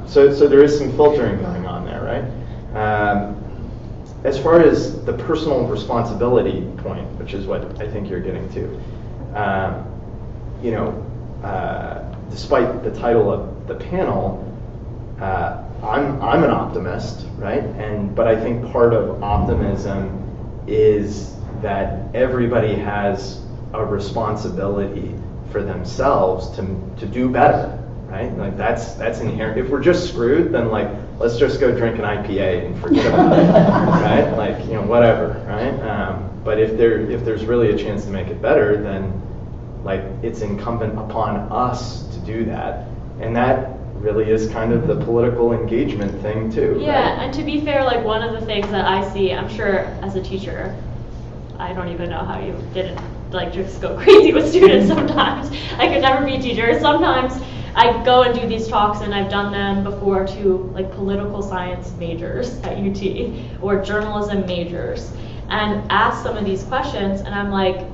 So there is some filtering going on there, right? As far as the personal responsibility point, which is what I think you're getting to, despite the title of the panel, I'm an optimist, right? But I think part of optimism is that everybody has a responsibility for themselves to do better, right? Like that's inherent. If we're just screwed, then like, let's just go drink an IPA and forget about it, right? Like, whatever, right? But if there's really a chance to make it better, then like, it's incumbent upon us to do that. And that really is kind of the political engagement thing too. Yeah, right? And to be fair, like, one of the things that I see, I'm sure as a teacher, I don't even know how you didn't like just go crazy with students sometimes. I could never be a teacher. Sometimes I go and do these talks, and I've done them before to like political science majors at UT or journalism majors, and ask some of these questions, and I'm like,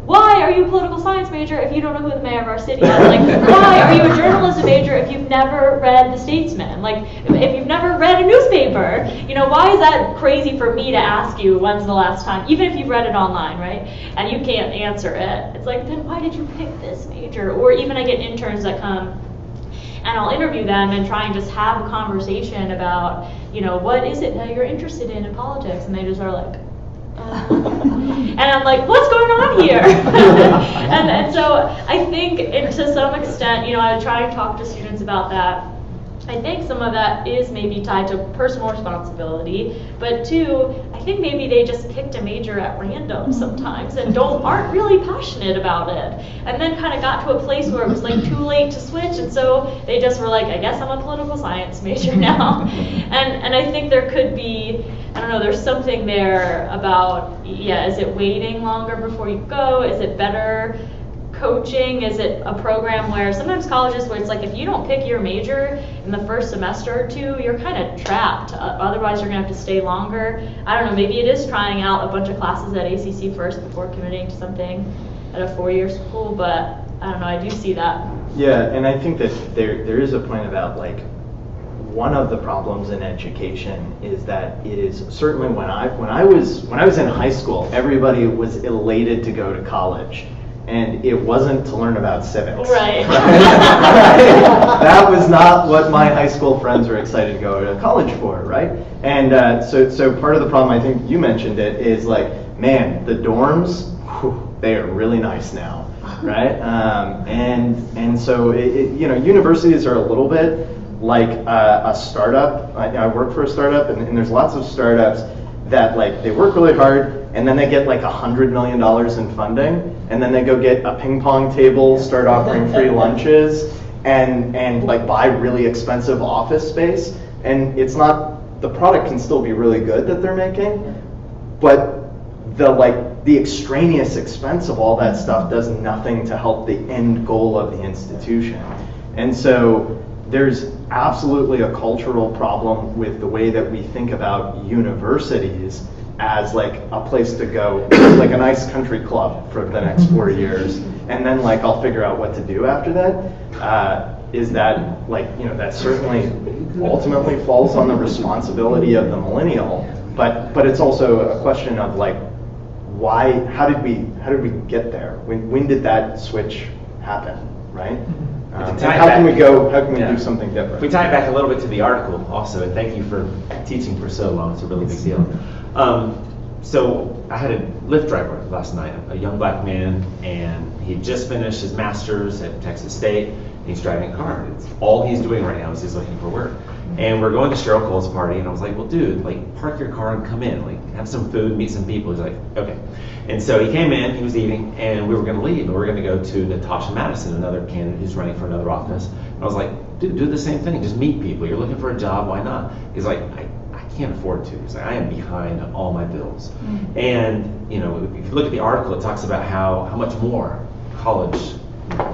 why are you a political science major if you don't know who the mayor of our city is? Like, why are you a journalism major if you've never read The Statesman? Like, if you've never read a newspaper, why is that crazy for me to ask you when's the last time, even if you've read it online, right? And you can't answer it. It's like, then why did you pick this major? Or even I get interns that come and I'll interview them and try and just have a conversation about, what is it that you're interested in politics? And they just are like, and I'm like, what's going on here? and so I think to some extent, I try to talk to students about that. I think some of that is maybe tied to personal responsibility, but two, I think maybe they just picked a major at random sometimes and aren't really passionate about it, and then kind of got to a place where it was like too late to switch, and so they just were like, I guess I'm a political science major now. And I think there could be, I don't know, there's something there about, is it waiting longer before you go? Is it better coaching? Is it a program where sometimes colleges where it's like, if you don't pick your major in the first semester or two, you're kind of trapped. Otherwise, you're going to have to stay longer. I don't know, maybe it is trying out a bunch of classes at ACC first before committing to something at a 4-year school, but I don't know, I do see that. Yeah, and I think that there is a point about like, one of the problems in education is that it is certainly when I was in high school, everybody was elated to go to college, and it wasn't to learn about civics. Right. That was not what my high school friends were excited to go to college for, right? And so part of the problem, I think you mentioned it, is like man, the dorms, they are really nice now, right? And so universities are a little bit like a startup. I work for a startup, and there's lots of startups that like they work really hard, and then they get like $100 million in funding, and then they go get a ping pong table, start offering free lunches, and like buy really expensive office space. And it's not, the product can still be really good that they're making, but the extraneous expense of all that stuff does nothing to help the end goal of the institution. And so there's absolutely a cultural problem with the way that we think about universities as like a place to go, like a nice country club for the next 4 years, and then like I'll figure out what to do after that. Is that like, that certainly ultimately falls on the responsibility of the millennial, but it's also a question of like, why, how did we get there? When did that switch happen, right? And how can we do something different? If we tie it back a little bit to the article also, and thank you for teaching for so long, it's a really big deal. So I had a Lyft driver last night, a young black man, and he just finished his master's at Texas State, and he's driving a car. It's all he's doing right now is he's looking for work. And we're going to Cheryl Cole's party, and I was like, well, dude, like, park your car and come in, like, have some food, meet some people. He's like, okay. And so he came in, he was eating, and we were gonna leave, and we were gonna go to Natasha Madison, another candidate who's running for another office. And I was like, dude, do the same thing, just meet people. You're looking for a job, why not? He's like, I can't afford to. He's like, I am behind on all my bills. Mm-hmm. And, if you look at the article, it talks about how much more college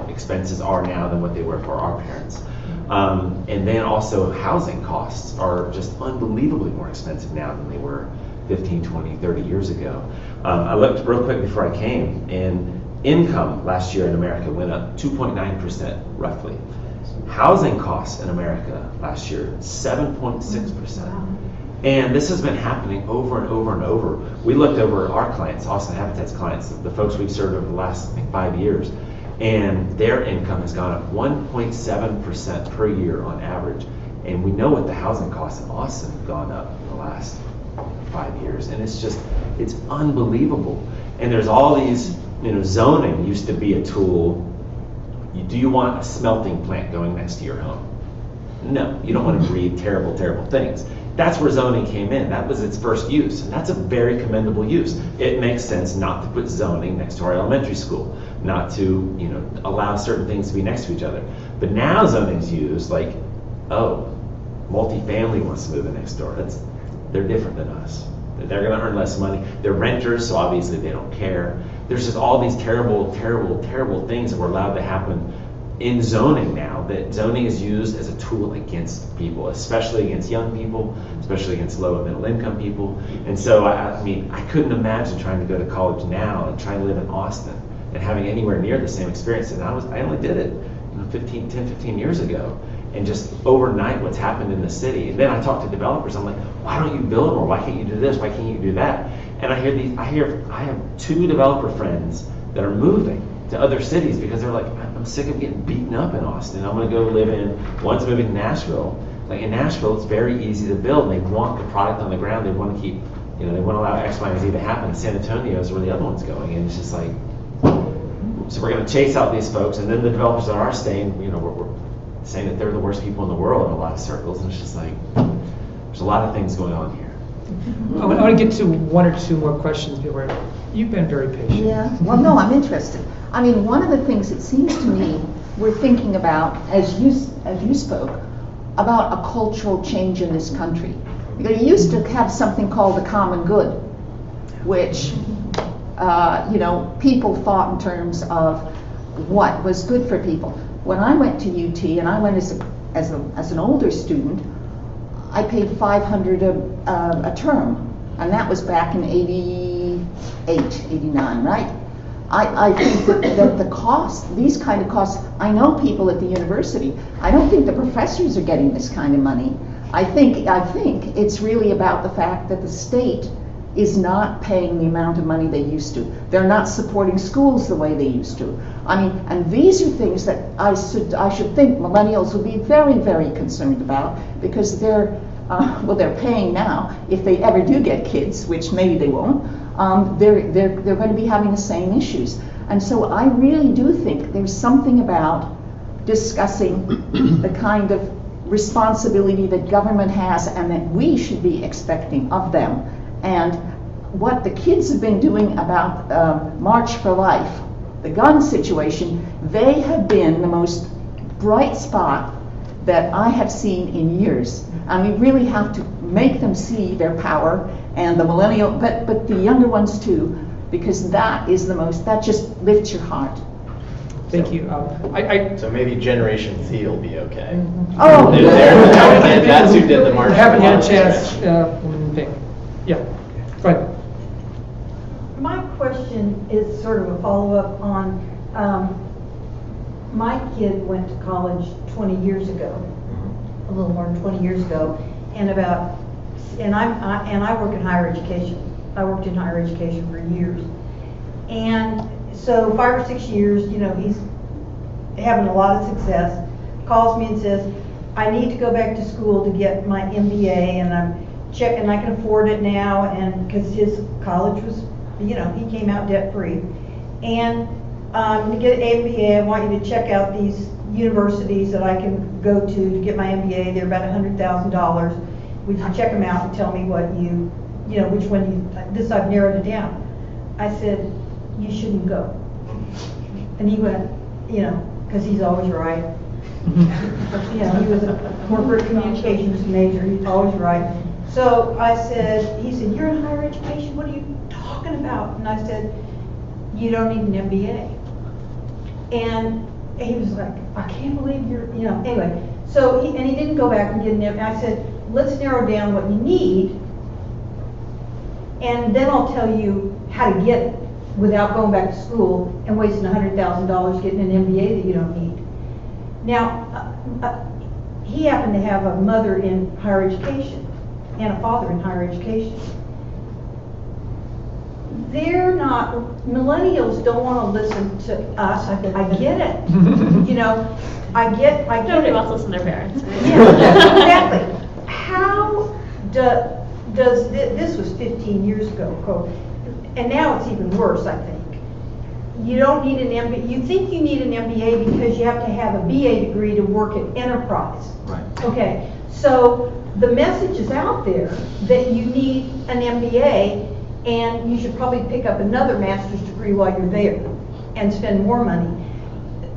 expenses are now than what they were for our parents. And then also housing costs are just unbelievably more expensive now than they were 15, 20, 30 years ago. I looked real quick before I came, and income last year in America went up 2.9% roughly. Housing costs in America last year, 7.6%. And this has been happening over and over and over. We looked over our clients, Austin Habitat's clients, the folks we've served over the last 5 years, and their income has gone up 1.7% per year on average. And we know what the housing costs in Austin have gone up in the last 5 years. And it's unbelievable. And there's all these, zoning used to be a tool. Do you want a smelting plant going next to your home? No, you don't want to breathe terrible, terrible things. That's where zoning came in. That was its first use, and that's a very commendable use. It makes sense not to put zoning next to our elementary school, not to, allow certain things to be next to each other. But now zoning's used like, oh, multifamily wants to move in next door. They're different than us. They're going to earn less money. They're renters, so obviously they don't care. There's just all these terrible, terrible, terrible things that were allowed to happen in zoning now, that zoning is used as a tool against people, especially against young people, especially against low and middle income people. And so, I couldn't imagine trying to go to college now and trying to live in Austin and having anywhere near the same experience. And I only did it 15 years ago. And just overnight what's happened in the city. And then I talk to developers, I'm like, why don't you build more? Why can't you do this? Why can't you do that? And I have 2 developer friends that are moving to other cities because they're like, I'm sick of getting beaten up in Austin. I'm gonna go live one's moving to Nashville. Like in Nashville, it's very easy to build, and they want the product on the ground. They want to keep, they want to allow X, Y, and Z to happen. San Antonio is where the other one's going, and it's just like, so we're gonna chase out these folks, and then the developers that are staying, we're saying that they're the worst people in the world in a lot of circles, and it's just like, there's a lot of things going on here. I want to get to 1 or 2 more questions before. You've been very patient. Yeah, well, no, I'm interested. One of the things it seems to me we're thinking about, as you spoke, about a cultural change in this country. You used to have something called the common good, which, people thought in terms of what was good for people. When I went to UT, and I went as an older student, I paid $500 a term, and that was back in 88, 89, right? I think that the cost, these kind of costs, I know people at the university, I don't think the professors are getting this kind of money. I think it's really about the fact that the state is not paying the amount of money they used to. They're not supporting schools the way they used to. And these are things that I should think millennials would be very, very concerned about, because they're well, they're paying now. If they ever do get kids, which maybe they won't, they're going to be having the same issues. And so I really do think there's something about discussing the kind of responsibility that government has and that we should be expecting of them. And what the kids have been doing about March for Life, the gun situation, they have been the most bright spot that I have seen in years. And we really have to make them see their power, and the millennial, but the younger ones too, because that is the most, that just lifts your heart. Thank you. So maybe Generation Z will be okay. Oh, that's who did the March. I haven't had a chance. Yeah, go ahead. My question is sort of a follow-up on, my kid went to college 20 years ago, a little more than 20 years ago, and I work in higher education. I worked in higher education for years. And so 5 or 6 years, you know, he's having a lot of success, calls me and says, I need to go back to school to get my MBA, and I'm checking, I can afford it now, and because his college was, you know, he came out debt-free. And to get an MBA, I want you to check out these universities that I can go to get my MBA. They're about $100,000. Would you check them out and tell me what you know, which one you, this I've narrowed it down. I said, you shouldn't go. And he went, you know, because he's always right. You know, he was a corporate communications major, he's always right. So I said, he said, you're in higher education, what are you talking about? And I said, you don't need an MBA. And he was like, I can't believe you're, you know, anyway. So he didn't go back and get an MBA. I said, let's narrow down what you need, and then I'll tell you how to get it without going back to school and wasting $100,000 getting an MBA that you don't need. Now, he happened to have a mother in higher education and a father in higher education. They're not, millennials don't want to listen to us. I get it. You know, I get Nobody it. wants to listen to their parents. Yeah, exactly. How does this was 15 years ago, and now it's even worse, I think. You don't need an MBA. You think you need an MBA because you have to have a BA degree to work at enterprise. Right. Okay, so the message is out there that you need an MBA, and you should probably pick up another master's degree while you're there and spend more money.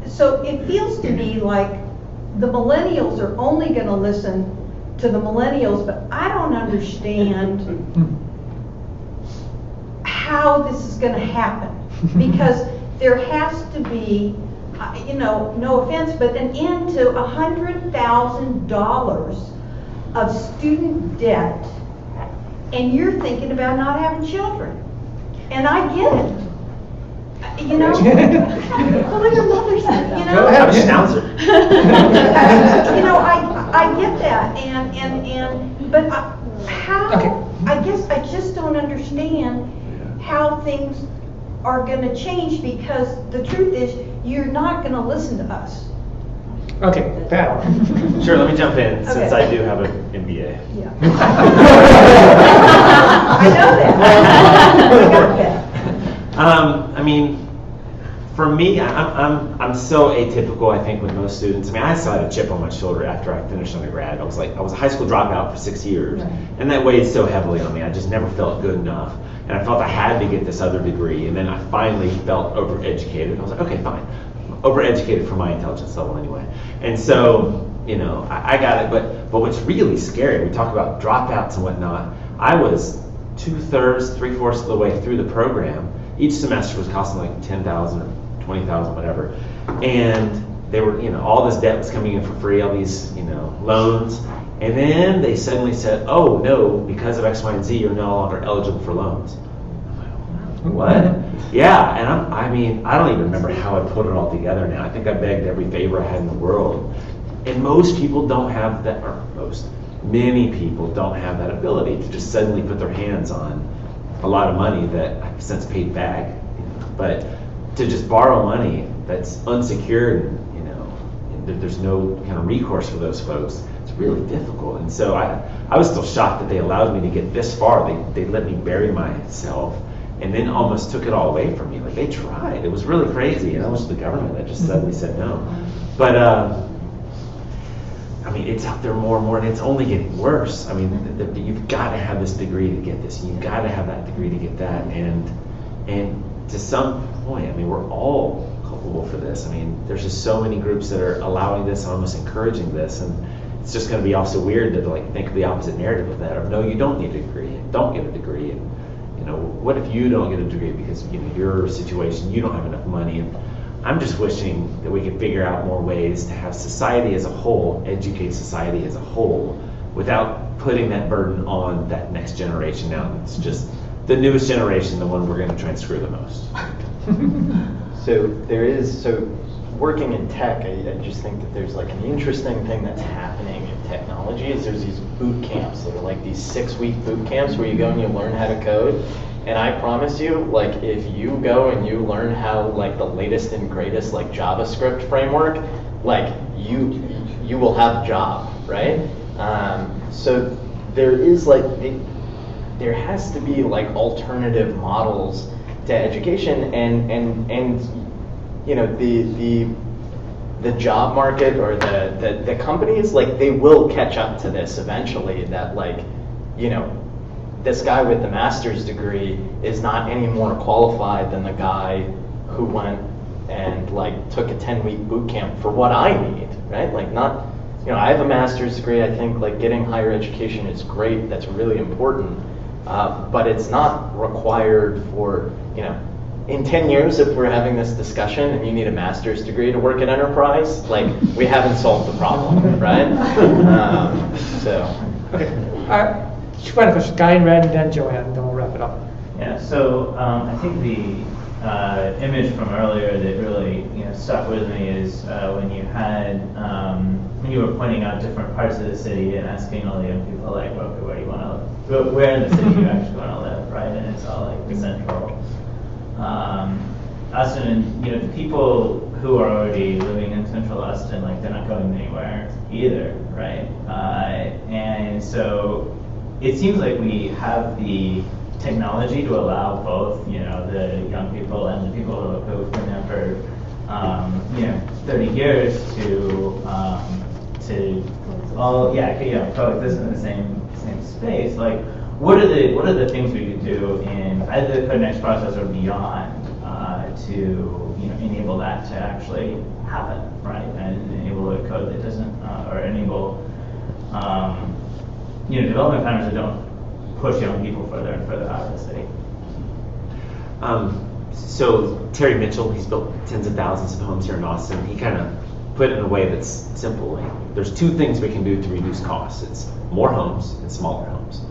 So it feels to me like the millennials are only going to listen to the millennials, but I don't understand how this is going to happen, because there has to be, you know, no offense, but an end to $100,000 of student debt, and you're thinking about not having children. And I get it. You know, well, your mother's, you know. Go have a schnauzer. You know, I get that, but how? Okay. I guess I just don't understand how things are going to change, because the truth is, you're not going to listen to us. Okay, Pat. Sure, let me jump in, since Okay. I do have an MBA. Yeah. I know that. I got that. I mean, for me, I'm so atypical, I think, with most students. I mean, I still had a chip on my shoulder after I finished undergrad. I was a high school dropout for 6 years, Right. and that weighed so heavily on me. I just never felt good enough, and I felt I had to get this other degree. And then I finally felt overeducated. I was like, okay, fine, I'm overeducated for my intelligence level anyway. And so, you know, I got it. But what's really scary, we talk about dropouts and whatnot. I was 2/3, 3/4 of the way through the program. Each semester was costing like $10,000 or $20,000, whatever. And they were, you know, all this debt was coming in for free, all these, you know, loans. And then they suddenly said, oh no, because of X, Y, and Z, you're no longer eligible for loans. I'm like, what? Yeah, and I mean, I don't even remember how I put it all together now. I think I begged every favor I had in the world. And most people don't have that, or many people don't have that ability to just suddenly put their hands on a lot of money that I've since paid back. You know, but to just borrow money that's unsecured, you know, there's no kind of recourse for those folks. it's really difficult. And so I was still shocked that they allowed me to get this far. They let me bury myself and then almost took it all away from me. Like, they tried. It was really crazy. And it was the government that just suddenly said no. But, I mean, it's out there more and more, and it's only getting worse. I mean, you've got to have this degree to get this. You've got to have that degree to get that. And to some point, I mean, we're all culpable for this. I mean, there's just so many groups that are allowing this, almost encouraging this, and it's just going to be also weird to like think the opposite narrative of that. Of no, you don't need a degree, and don't get a degree, and you know, what if you don't get a degree because your situation, you don't have enough money? And I'm just wishing that we could figure out more ways to have society as a whole, educate society as a whole, without putting that burden on that next generation. Now it's just the newest generation, the one we're going to try and screw the most. So working in tech, I just think that there's like an interesting thing that's happening in technology is there's these boot camps that are like these 6-week boot camps where you go and you learn how to code. And I promise you, like, if you go and you learn how, like, the latest and greatest, like, JavaScript framework, like, you will have a job, right? So there is, like, there has to be, like, alternative models to education, and you know, the job market or the companies, like, they will catch up to this eventually, that, like, you know, this guy with the master's degree is not any more qualified than the guy who went and like took a 10-week boot camp for what I need, right? Like, not, you know, I have a master's degree. I think like getting higher education is great. That's really important. But it's not required for, you know, in 10 years, if we're having this discussion and you need a master's degree to work at enterprise, like, we haven't solved the problem, right? Okay. Two final questions. Guy in red, and then Joanne, and then we'll wrap it up. Yeah. So I think the image from earlier that really stuck with me is when you had when you were pointing out different parts of the city and asking all the young people like, okay, where do you want to live? Where in the city do you actually want to live, right? And it's all like the central Austin, and the people who are already living in central Austin, like, they're not going anywhere either, right? And so it seems like we have the technology to allow both, the young people and the people who've been there for, 30 years to all, coexist in the same space. Like, what are the things we could do in either the code next process or beyond to enable that to actually happen, right? And enable a code that doesn't, or enable development patterns that don't push young people further and further out of the city. So Terry Mitchell, he's built tens of thousands of homes here in Austin. He kind of put it in a way that's simple. Like, there's two things we can do to reduce costs. It's more homes and smaller homes.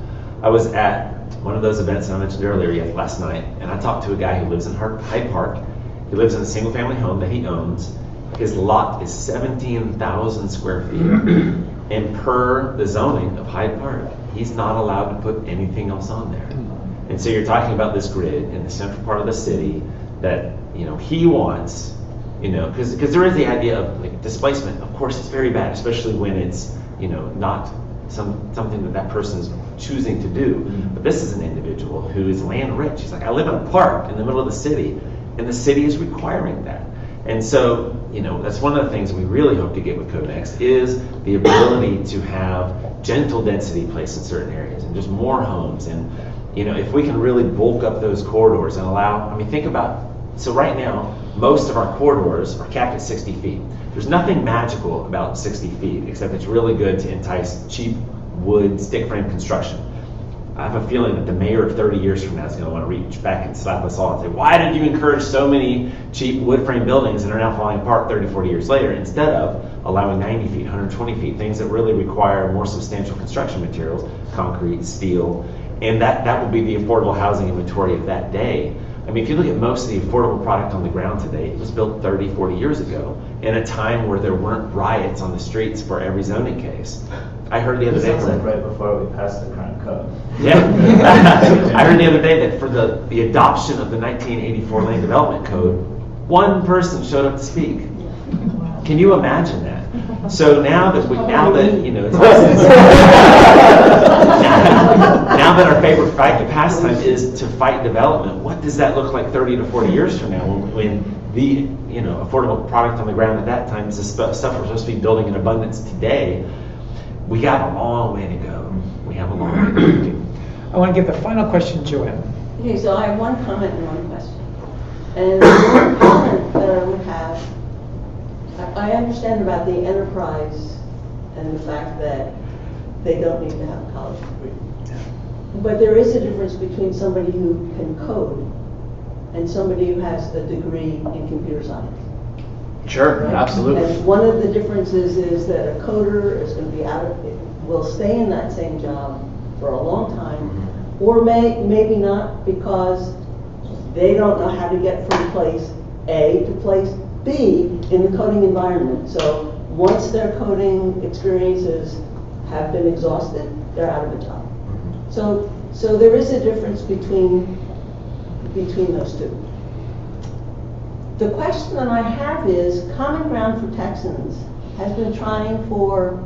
I was at one of those events that I mentioned earlier last night, and I talked to a guy who lives in Hyde Park. He lives in a single family home that he owns. His lot is 17,000 square feet. And per the zoning of Hyde Park, he's not allowed to put anything else on there. And so you're talking about this grid in the central part of the city that he wants, because there is the idea of like displacement. Of course, it's very bad, especially when it's not something that person is choosing to do. But this is an individual who is land rich. He's like, I live in a park in the middle of the city, and the city is requiring that. And so, that's one of the things we really hope to get with Code Next is the ability to have gentle density placed in certain areas and just more homes. And, if we can really bulk up those corridors and allow, think about, so right now, most of our corridors are capped at 60 feet. There's nothing magical about 60 feet, except it's really good to entice cheap wood stick frame construction. I have a feeling that the mayor of 30 years from now is going to want to reach back and slap us all and say, why did you encourage so many cheap wood frame buildings that are now falling apart 30, 40 years later, instead of allowing 90 feet, 120 feet, things that really require more substantial construction materials, concrete, steel, and that will be the affordable housing inventory of that day. If you look at most of the affordable product on the ground today, it was built 30, 40 years ago in a time where there weren't riots on the streets for every zoning case. I heard the other day. Like right before we passed the current code. Yeah. I heard the other day that for the adoption of the 1984 Land Development Code, one person showed up to speak. Can you imagine that? So now that you know, now that our favorite pastime is to fight development, what does that look like 30 to 40 years from now when the affordable product on the ground at that time is the stuff we're supposed to be building in abundance today? We got a long way to go. We have a long way to go. I want to give the final question to Joanne. Okay, so I have one comment and one question. And the one comment that I would have, I understand about the enterprise and the fact that they don't need to have a college degree. But there is a difference between somebody who can code and somebody who has a degree in computer science. Sure, Right? absolutely. And one of the differences is that a coder is going to be will stay in that same job for a long time, or maybe not, because they don't know how to get from place A to place B in the coding environment. So once their coding experiences have been exhausted, they're out of a job. So there is a difference between those two. The question that I have is, Common Ground for Texans has been trying for,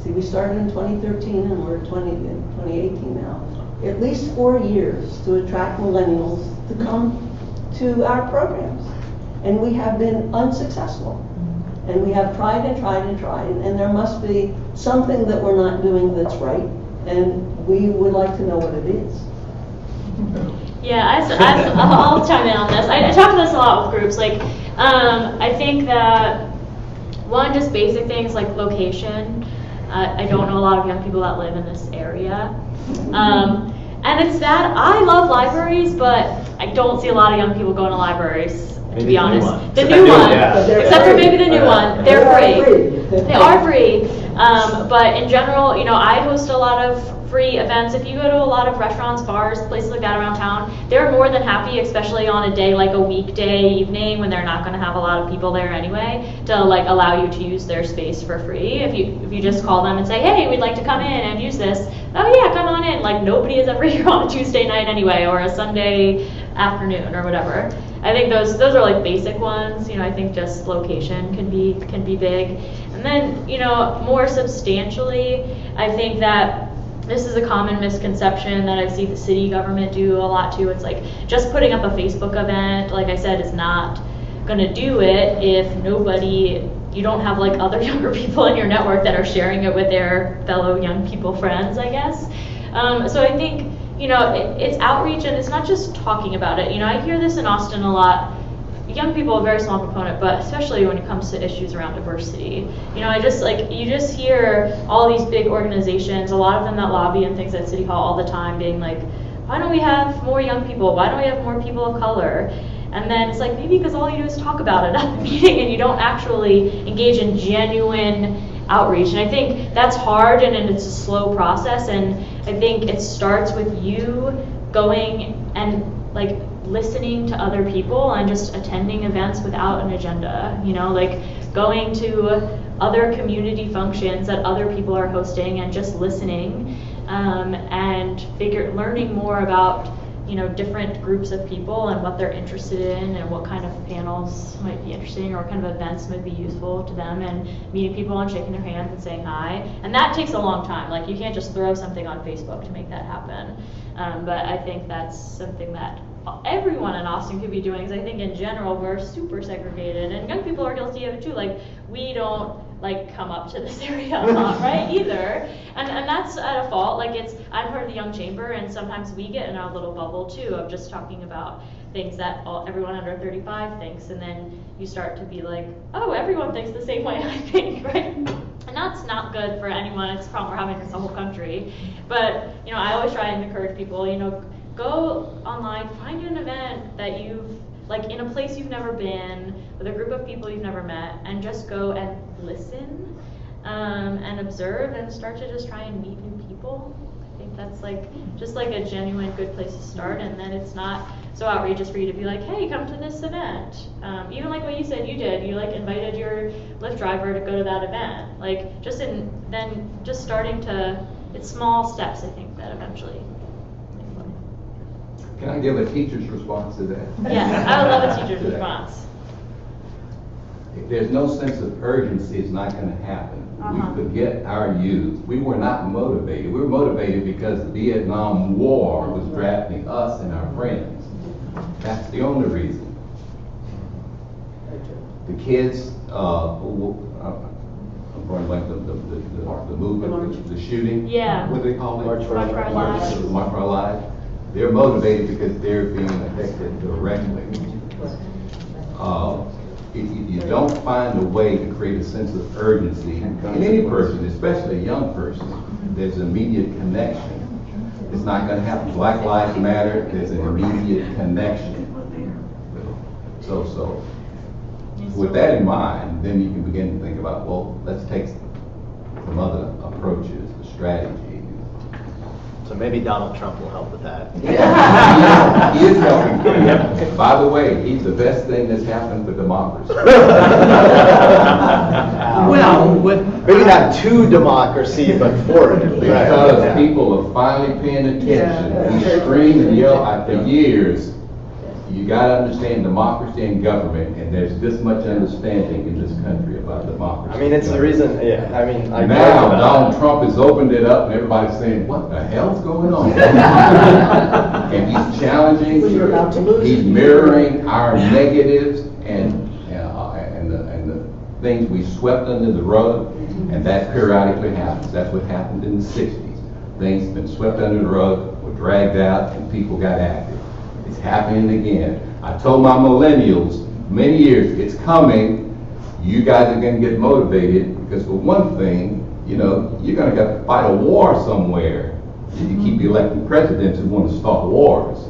we started in 2013 and we're in 2018 now, at least 4 years to attract millennials to come to our programs. And we have been unsuccessful. And we have tried and tried and tried, and there must be something that we're not doing that's right, and we would like to know what it is. Yeah, I'll chime in on this. I talk about this a lot with groups. Like, I think that one, just basic things like location. I don't know a lot of young people that live in this area. And it's that I love libraries, but I don't see a lot of young people going to libraries, to be honest. The new one, except for maybe the new one, they're free. They are free. But in general, I host a lot of free events. If you go to a lot of restaurants, bars, places like that around town, they're more than happy, especially on a day like a weekday evening when they're not going to have a lot of people there anyway, to allow you to use their space for free. If you just call them and say, hey, we'd like to come in and use this, oh yeah, come on in. Nobody is ever here on a Tuesday night anyway, or a Sunday afternoon or whatever. I think those are basic ones. I think just location can be big. And then, more substantially, I think that this is a common misconception that I see the city government do a lot too. It's just putting up a Facebook event, like I said, is not gonna do it if you don't have other younger people in your network that are sharing it with their fellow young people friends, I guess. So I think, it's outreach, and it's not just talking about it. I hear this in Austin a lot. Young people are a very small component, but especially when it comes to issues around diversity. You just hear all these big organizations, a lot of them that lobby and things at City Hall all the time, being like, why don't we have more young people? Why don't we have more people of color? And then it's maybe because all you do is talk about it at the meeting and you don't actually engage in genuine outreach. And I think that's hard, and it's a slow process, and I think it starts with you going and listening to other people and just attending events without an agenda, going to other community functions that other people are hosting and just listening, and learning more about different groups of people and what they're interested in and what kind of panels might be interesting or what kind of events might be useful to them, and meeting people and shaking their hands and saying hi. And that takes a long time. You can't just throw something on Facebook to make that happen. But I think that's something that everyone in Austin could be doing, because I think in general we're super segregated, and young people are guilty of it too. We don't come up to this area a lot, right, either, and that's at a fault. I'm part of the Young Chamber, and sometimes we get in our little bubble too of just talking about things that everyone under 35 thinks, and then you start to be oh, everyone thinks the same way I think, right? And that's not good for anyone. It's a problem we're having in the whole country. But I always try and encourage people, go online, find an event that you've in a place you've never been, with a group of people you've never met, and just go and listen, and observe, and start to just try and meet new people. I think that's just a genuine good place to start, and then it's not so outrageous for you to be hey, come to this event. Even what you said you did, you invited your Lyft driver to go to that event. Just starting to, it's small steps, I think, that eventually. Can I give a teacher's response to that? Yes, I would love a teacher's response. If there's no sense of urgency, it's not gonna happen. We forget our youth. We were not motivated. We were motivated because the Vietnam War was drafting us and our friends. That's the only reason. The kids, I'm going like the movement, the shooting. Yeah. What do they call it? March for Our Lives. March for Our Lives. They're motivated because they're being affected directly. If you don't find a way to create a sense of urgency in any person, especially a young person, there's an immediate connection. It's not going to happen. Black Lives Matter, there's an immediate connection. So with that in mind, then you can begin to think about, well, let's take some other approaches, the strategy. So maybe Donald Trump will help with that. Yeah, he is helping. By the way, he's the best thing that's happened for democracy. Well, maybe not to democracy, but for it. Because people are finally paying attention. We scream and yell after years. You got to understand democracy and government, and there's this much understanding in this country about democracy. I mean, it's the reason, yeah, I mean, now Donald Trump has opened it up, and everybody's saying, what the hell's going on? And he's challenging, he's mirroring our negatives and the things we swept under the rug, and that periodically happens. That's what happened in the 60s. Things been swept under the rug, were dragged out, and people got active. It's happening again. I told my millennials many years, it's coming. You guys are going to get motivated because for one thing, you know, you're going to have to fight a war somewhere if you keep electing presidents who want to start wars.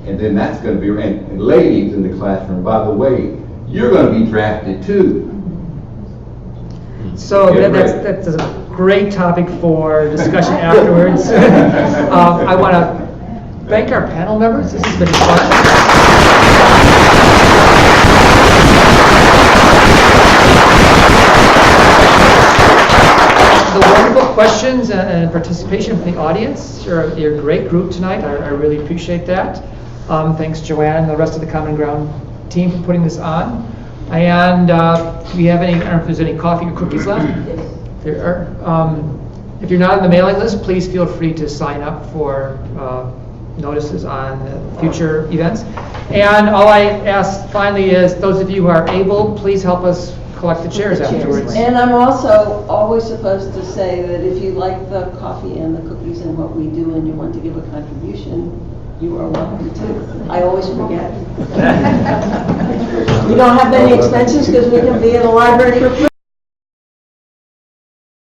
And then that's going to be, and ladies in the classroom, by the way, you're going to be drafted too. So that's a great topic for discussion afterwards. I want to thank our panel members. This has been fun. The wonderful questions and participation from the audience. You're a great group tonight. I really appreciate that. Thanks, Joanne, and the rest of the Common Ground team for putting this on. And do we have any, I don't know if there's any coffee or cookies left? There are. If you're not on the mailing list, please feel free to sign up for notices on future events. And all I ask finally is, those of you who are able, please help us collect the chairs afterwards. And I'm also always supposed to say that if you like the coffee and the cookies and what we do and you want to give a contribution, you are welcome to. I always forget. We don't have any expenses because we can be in the library for free.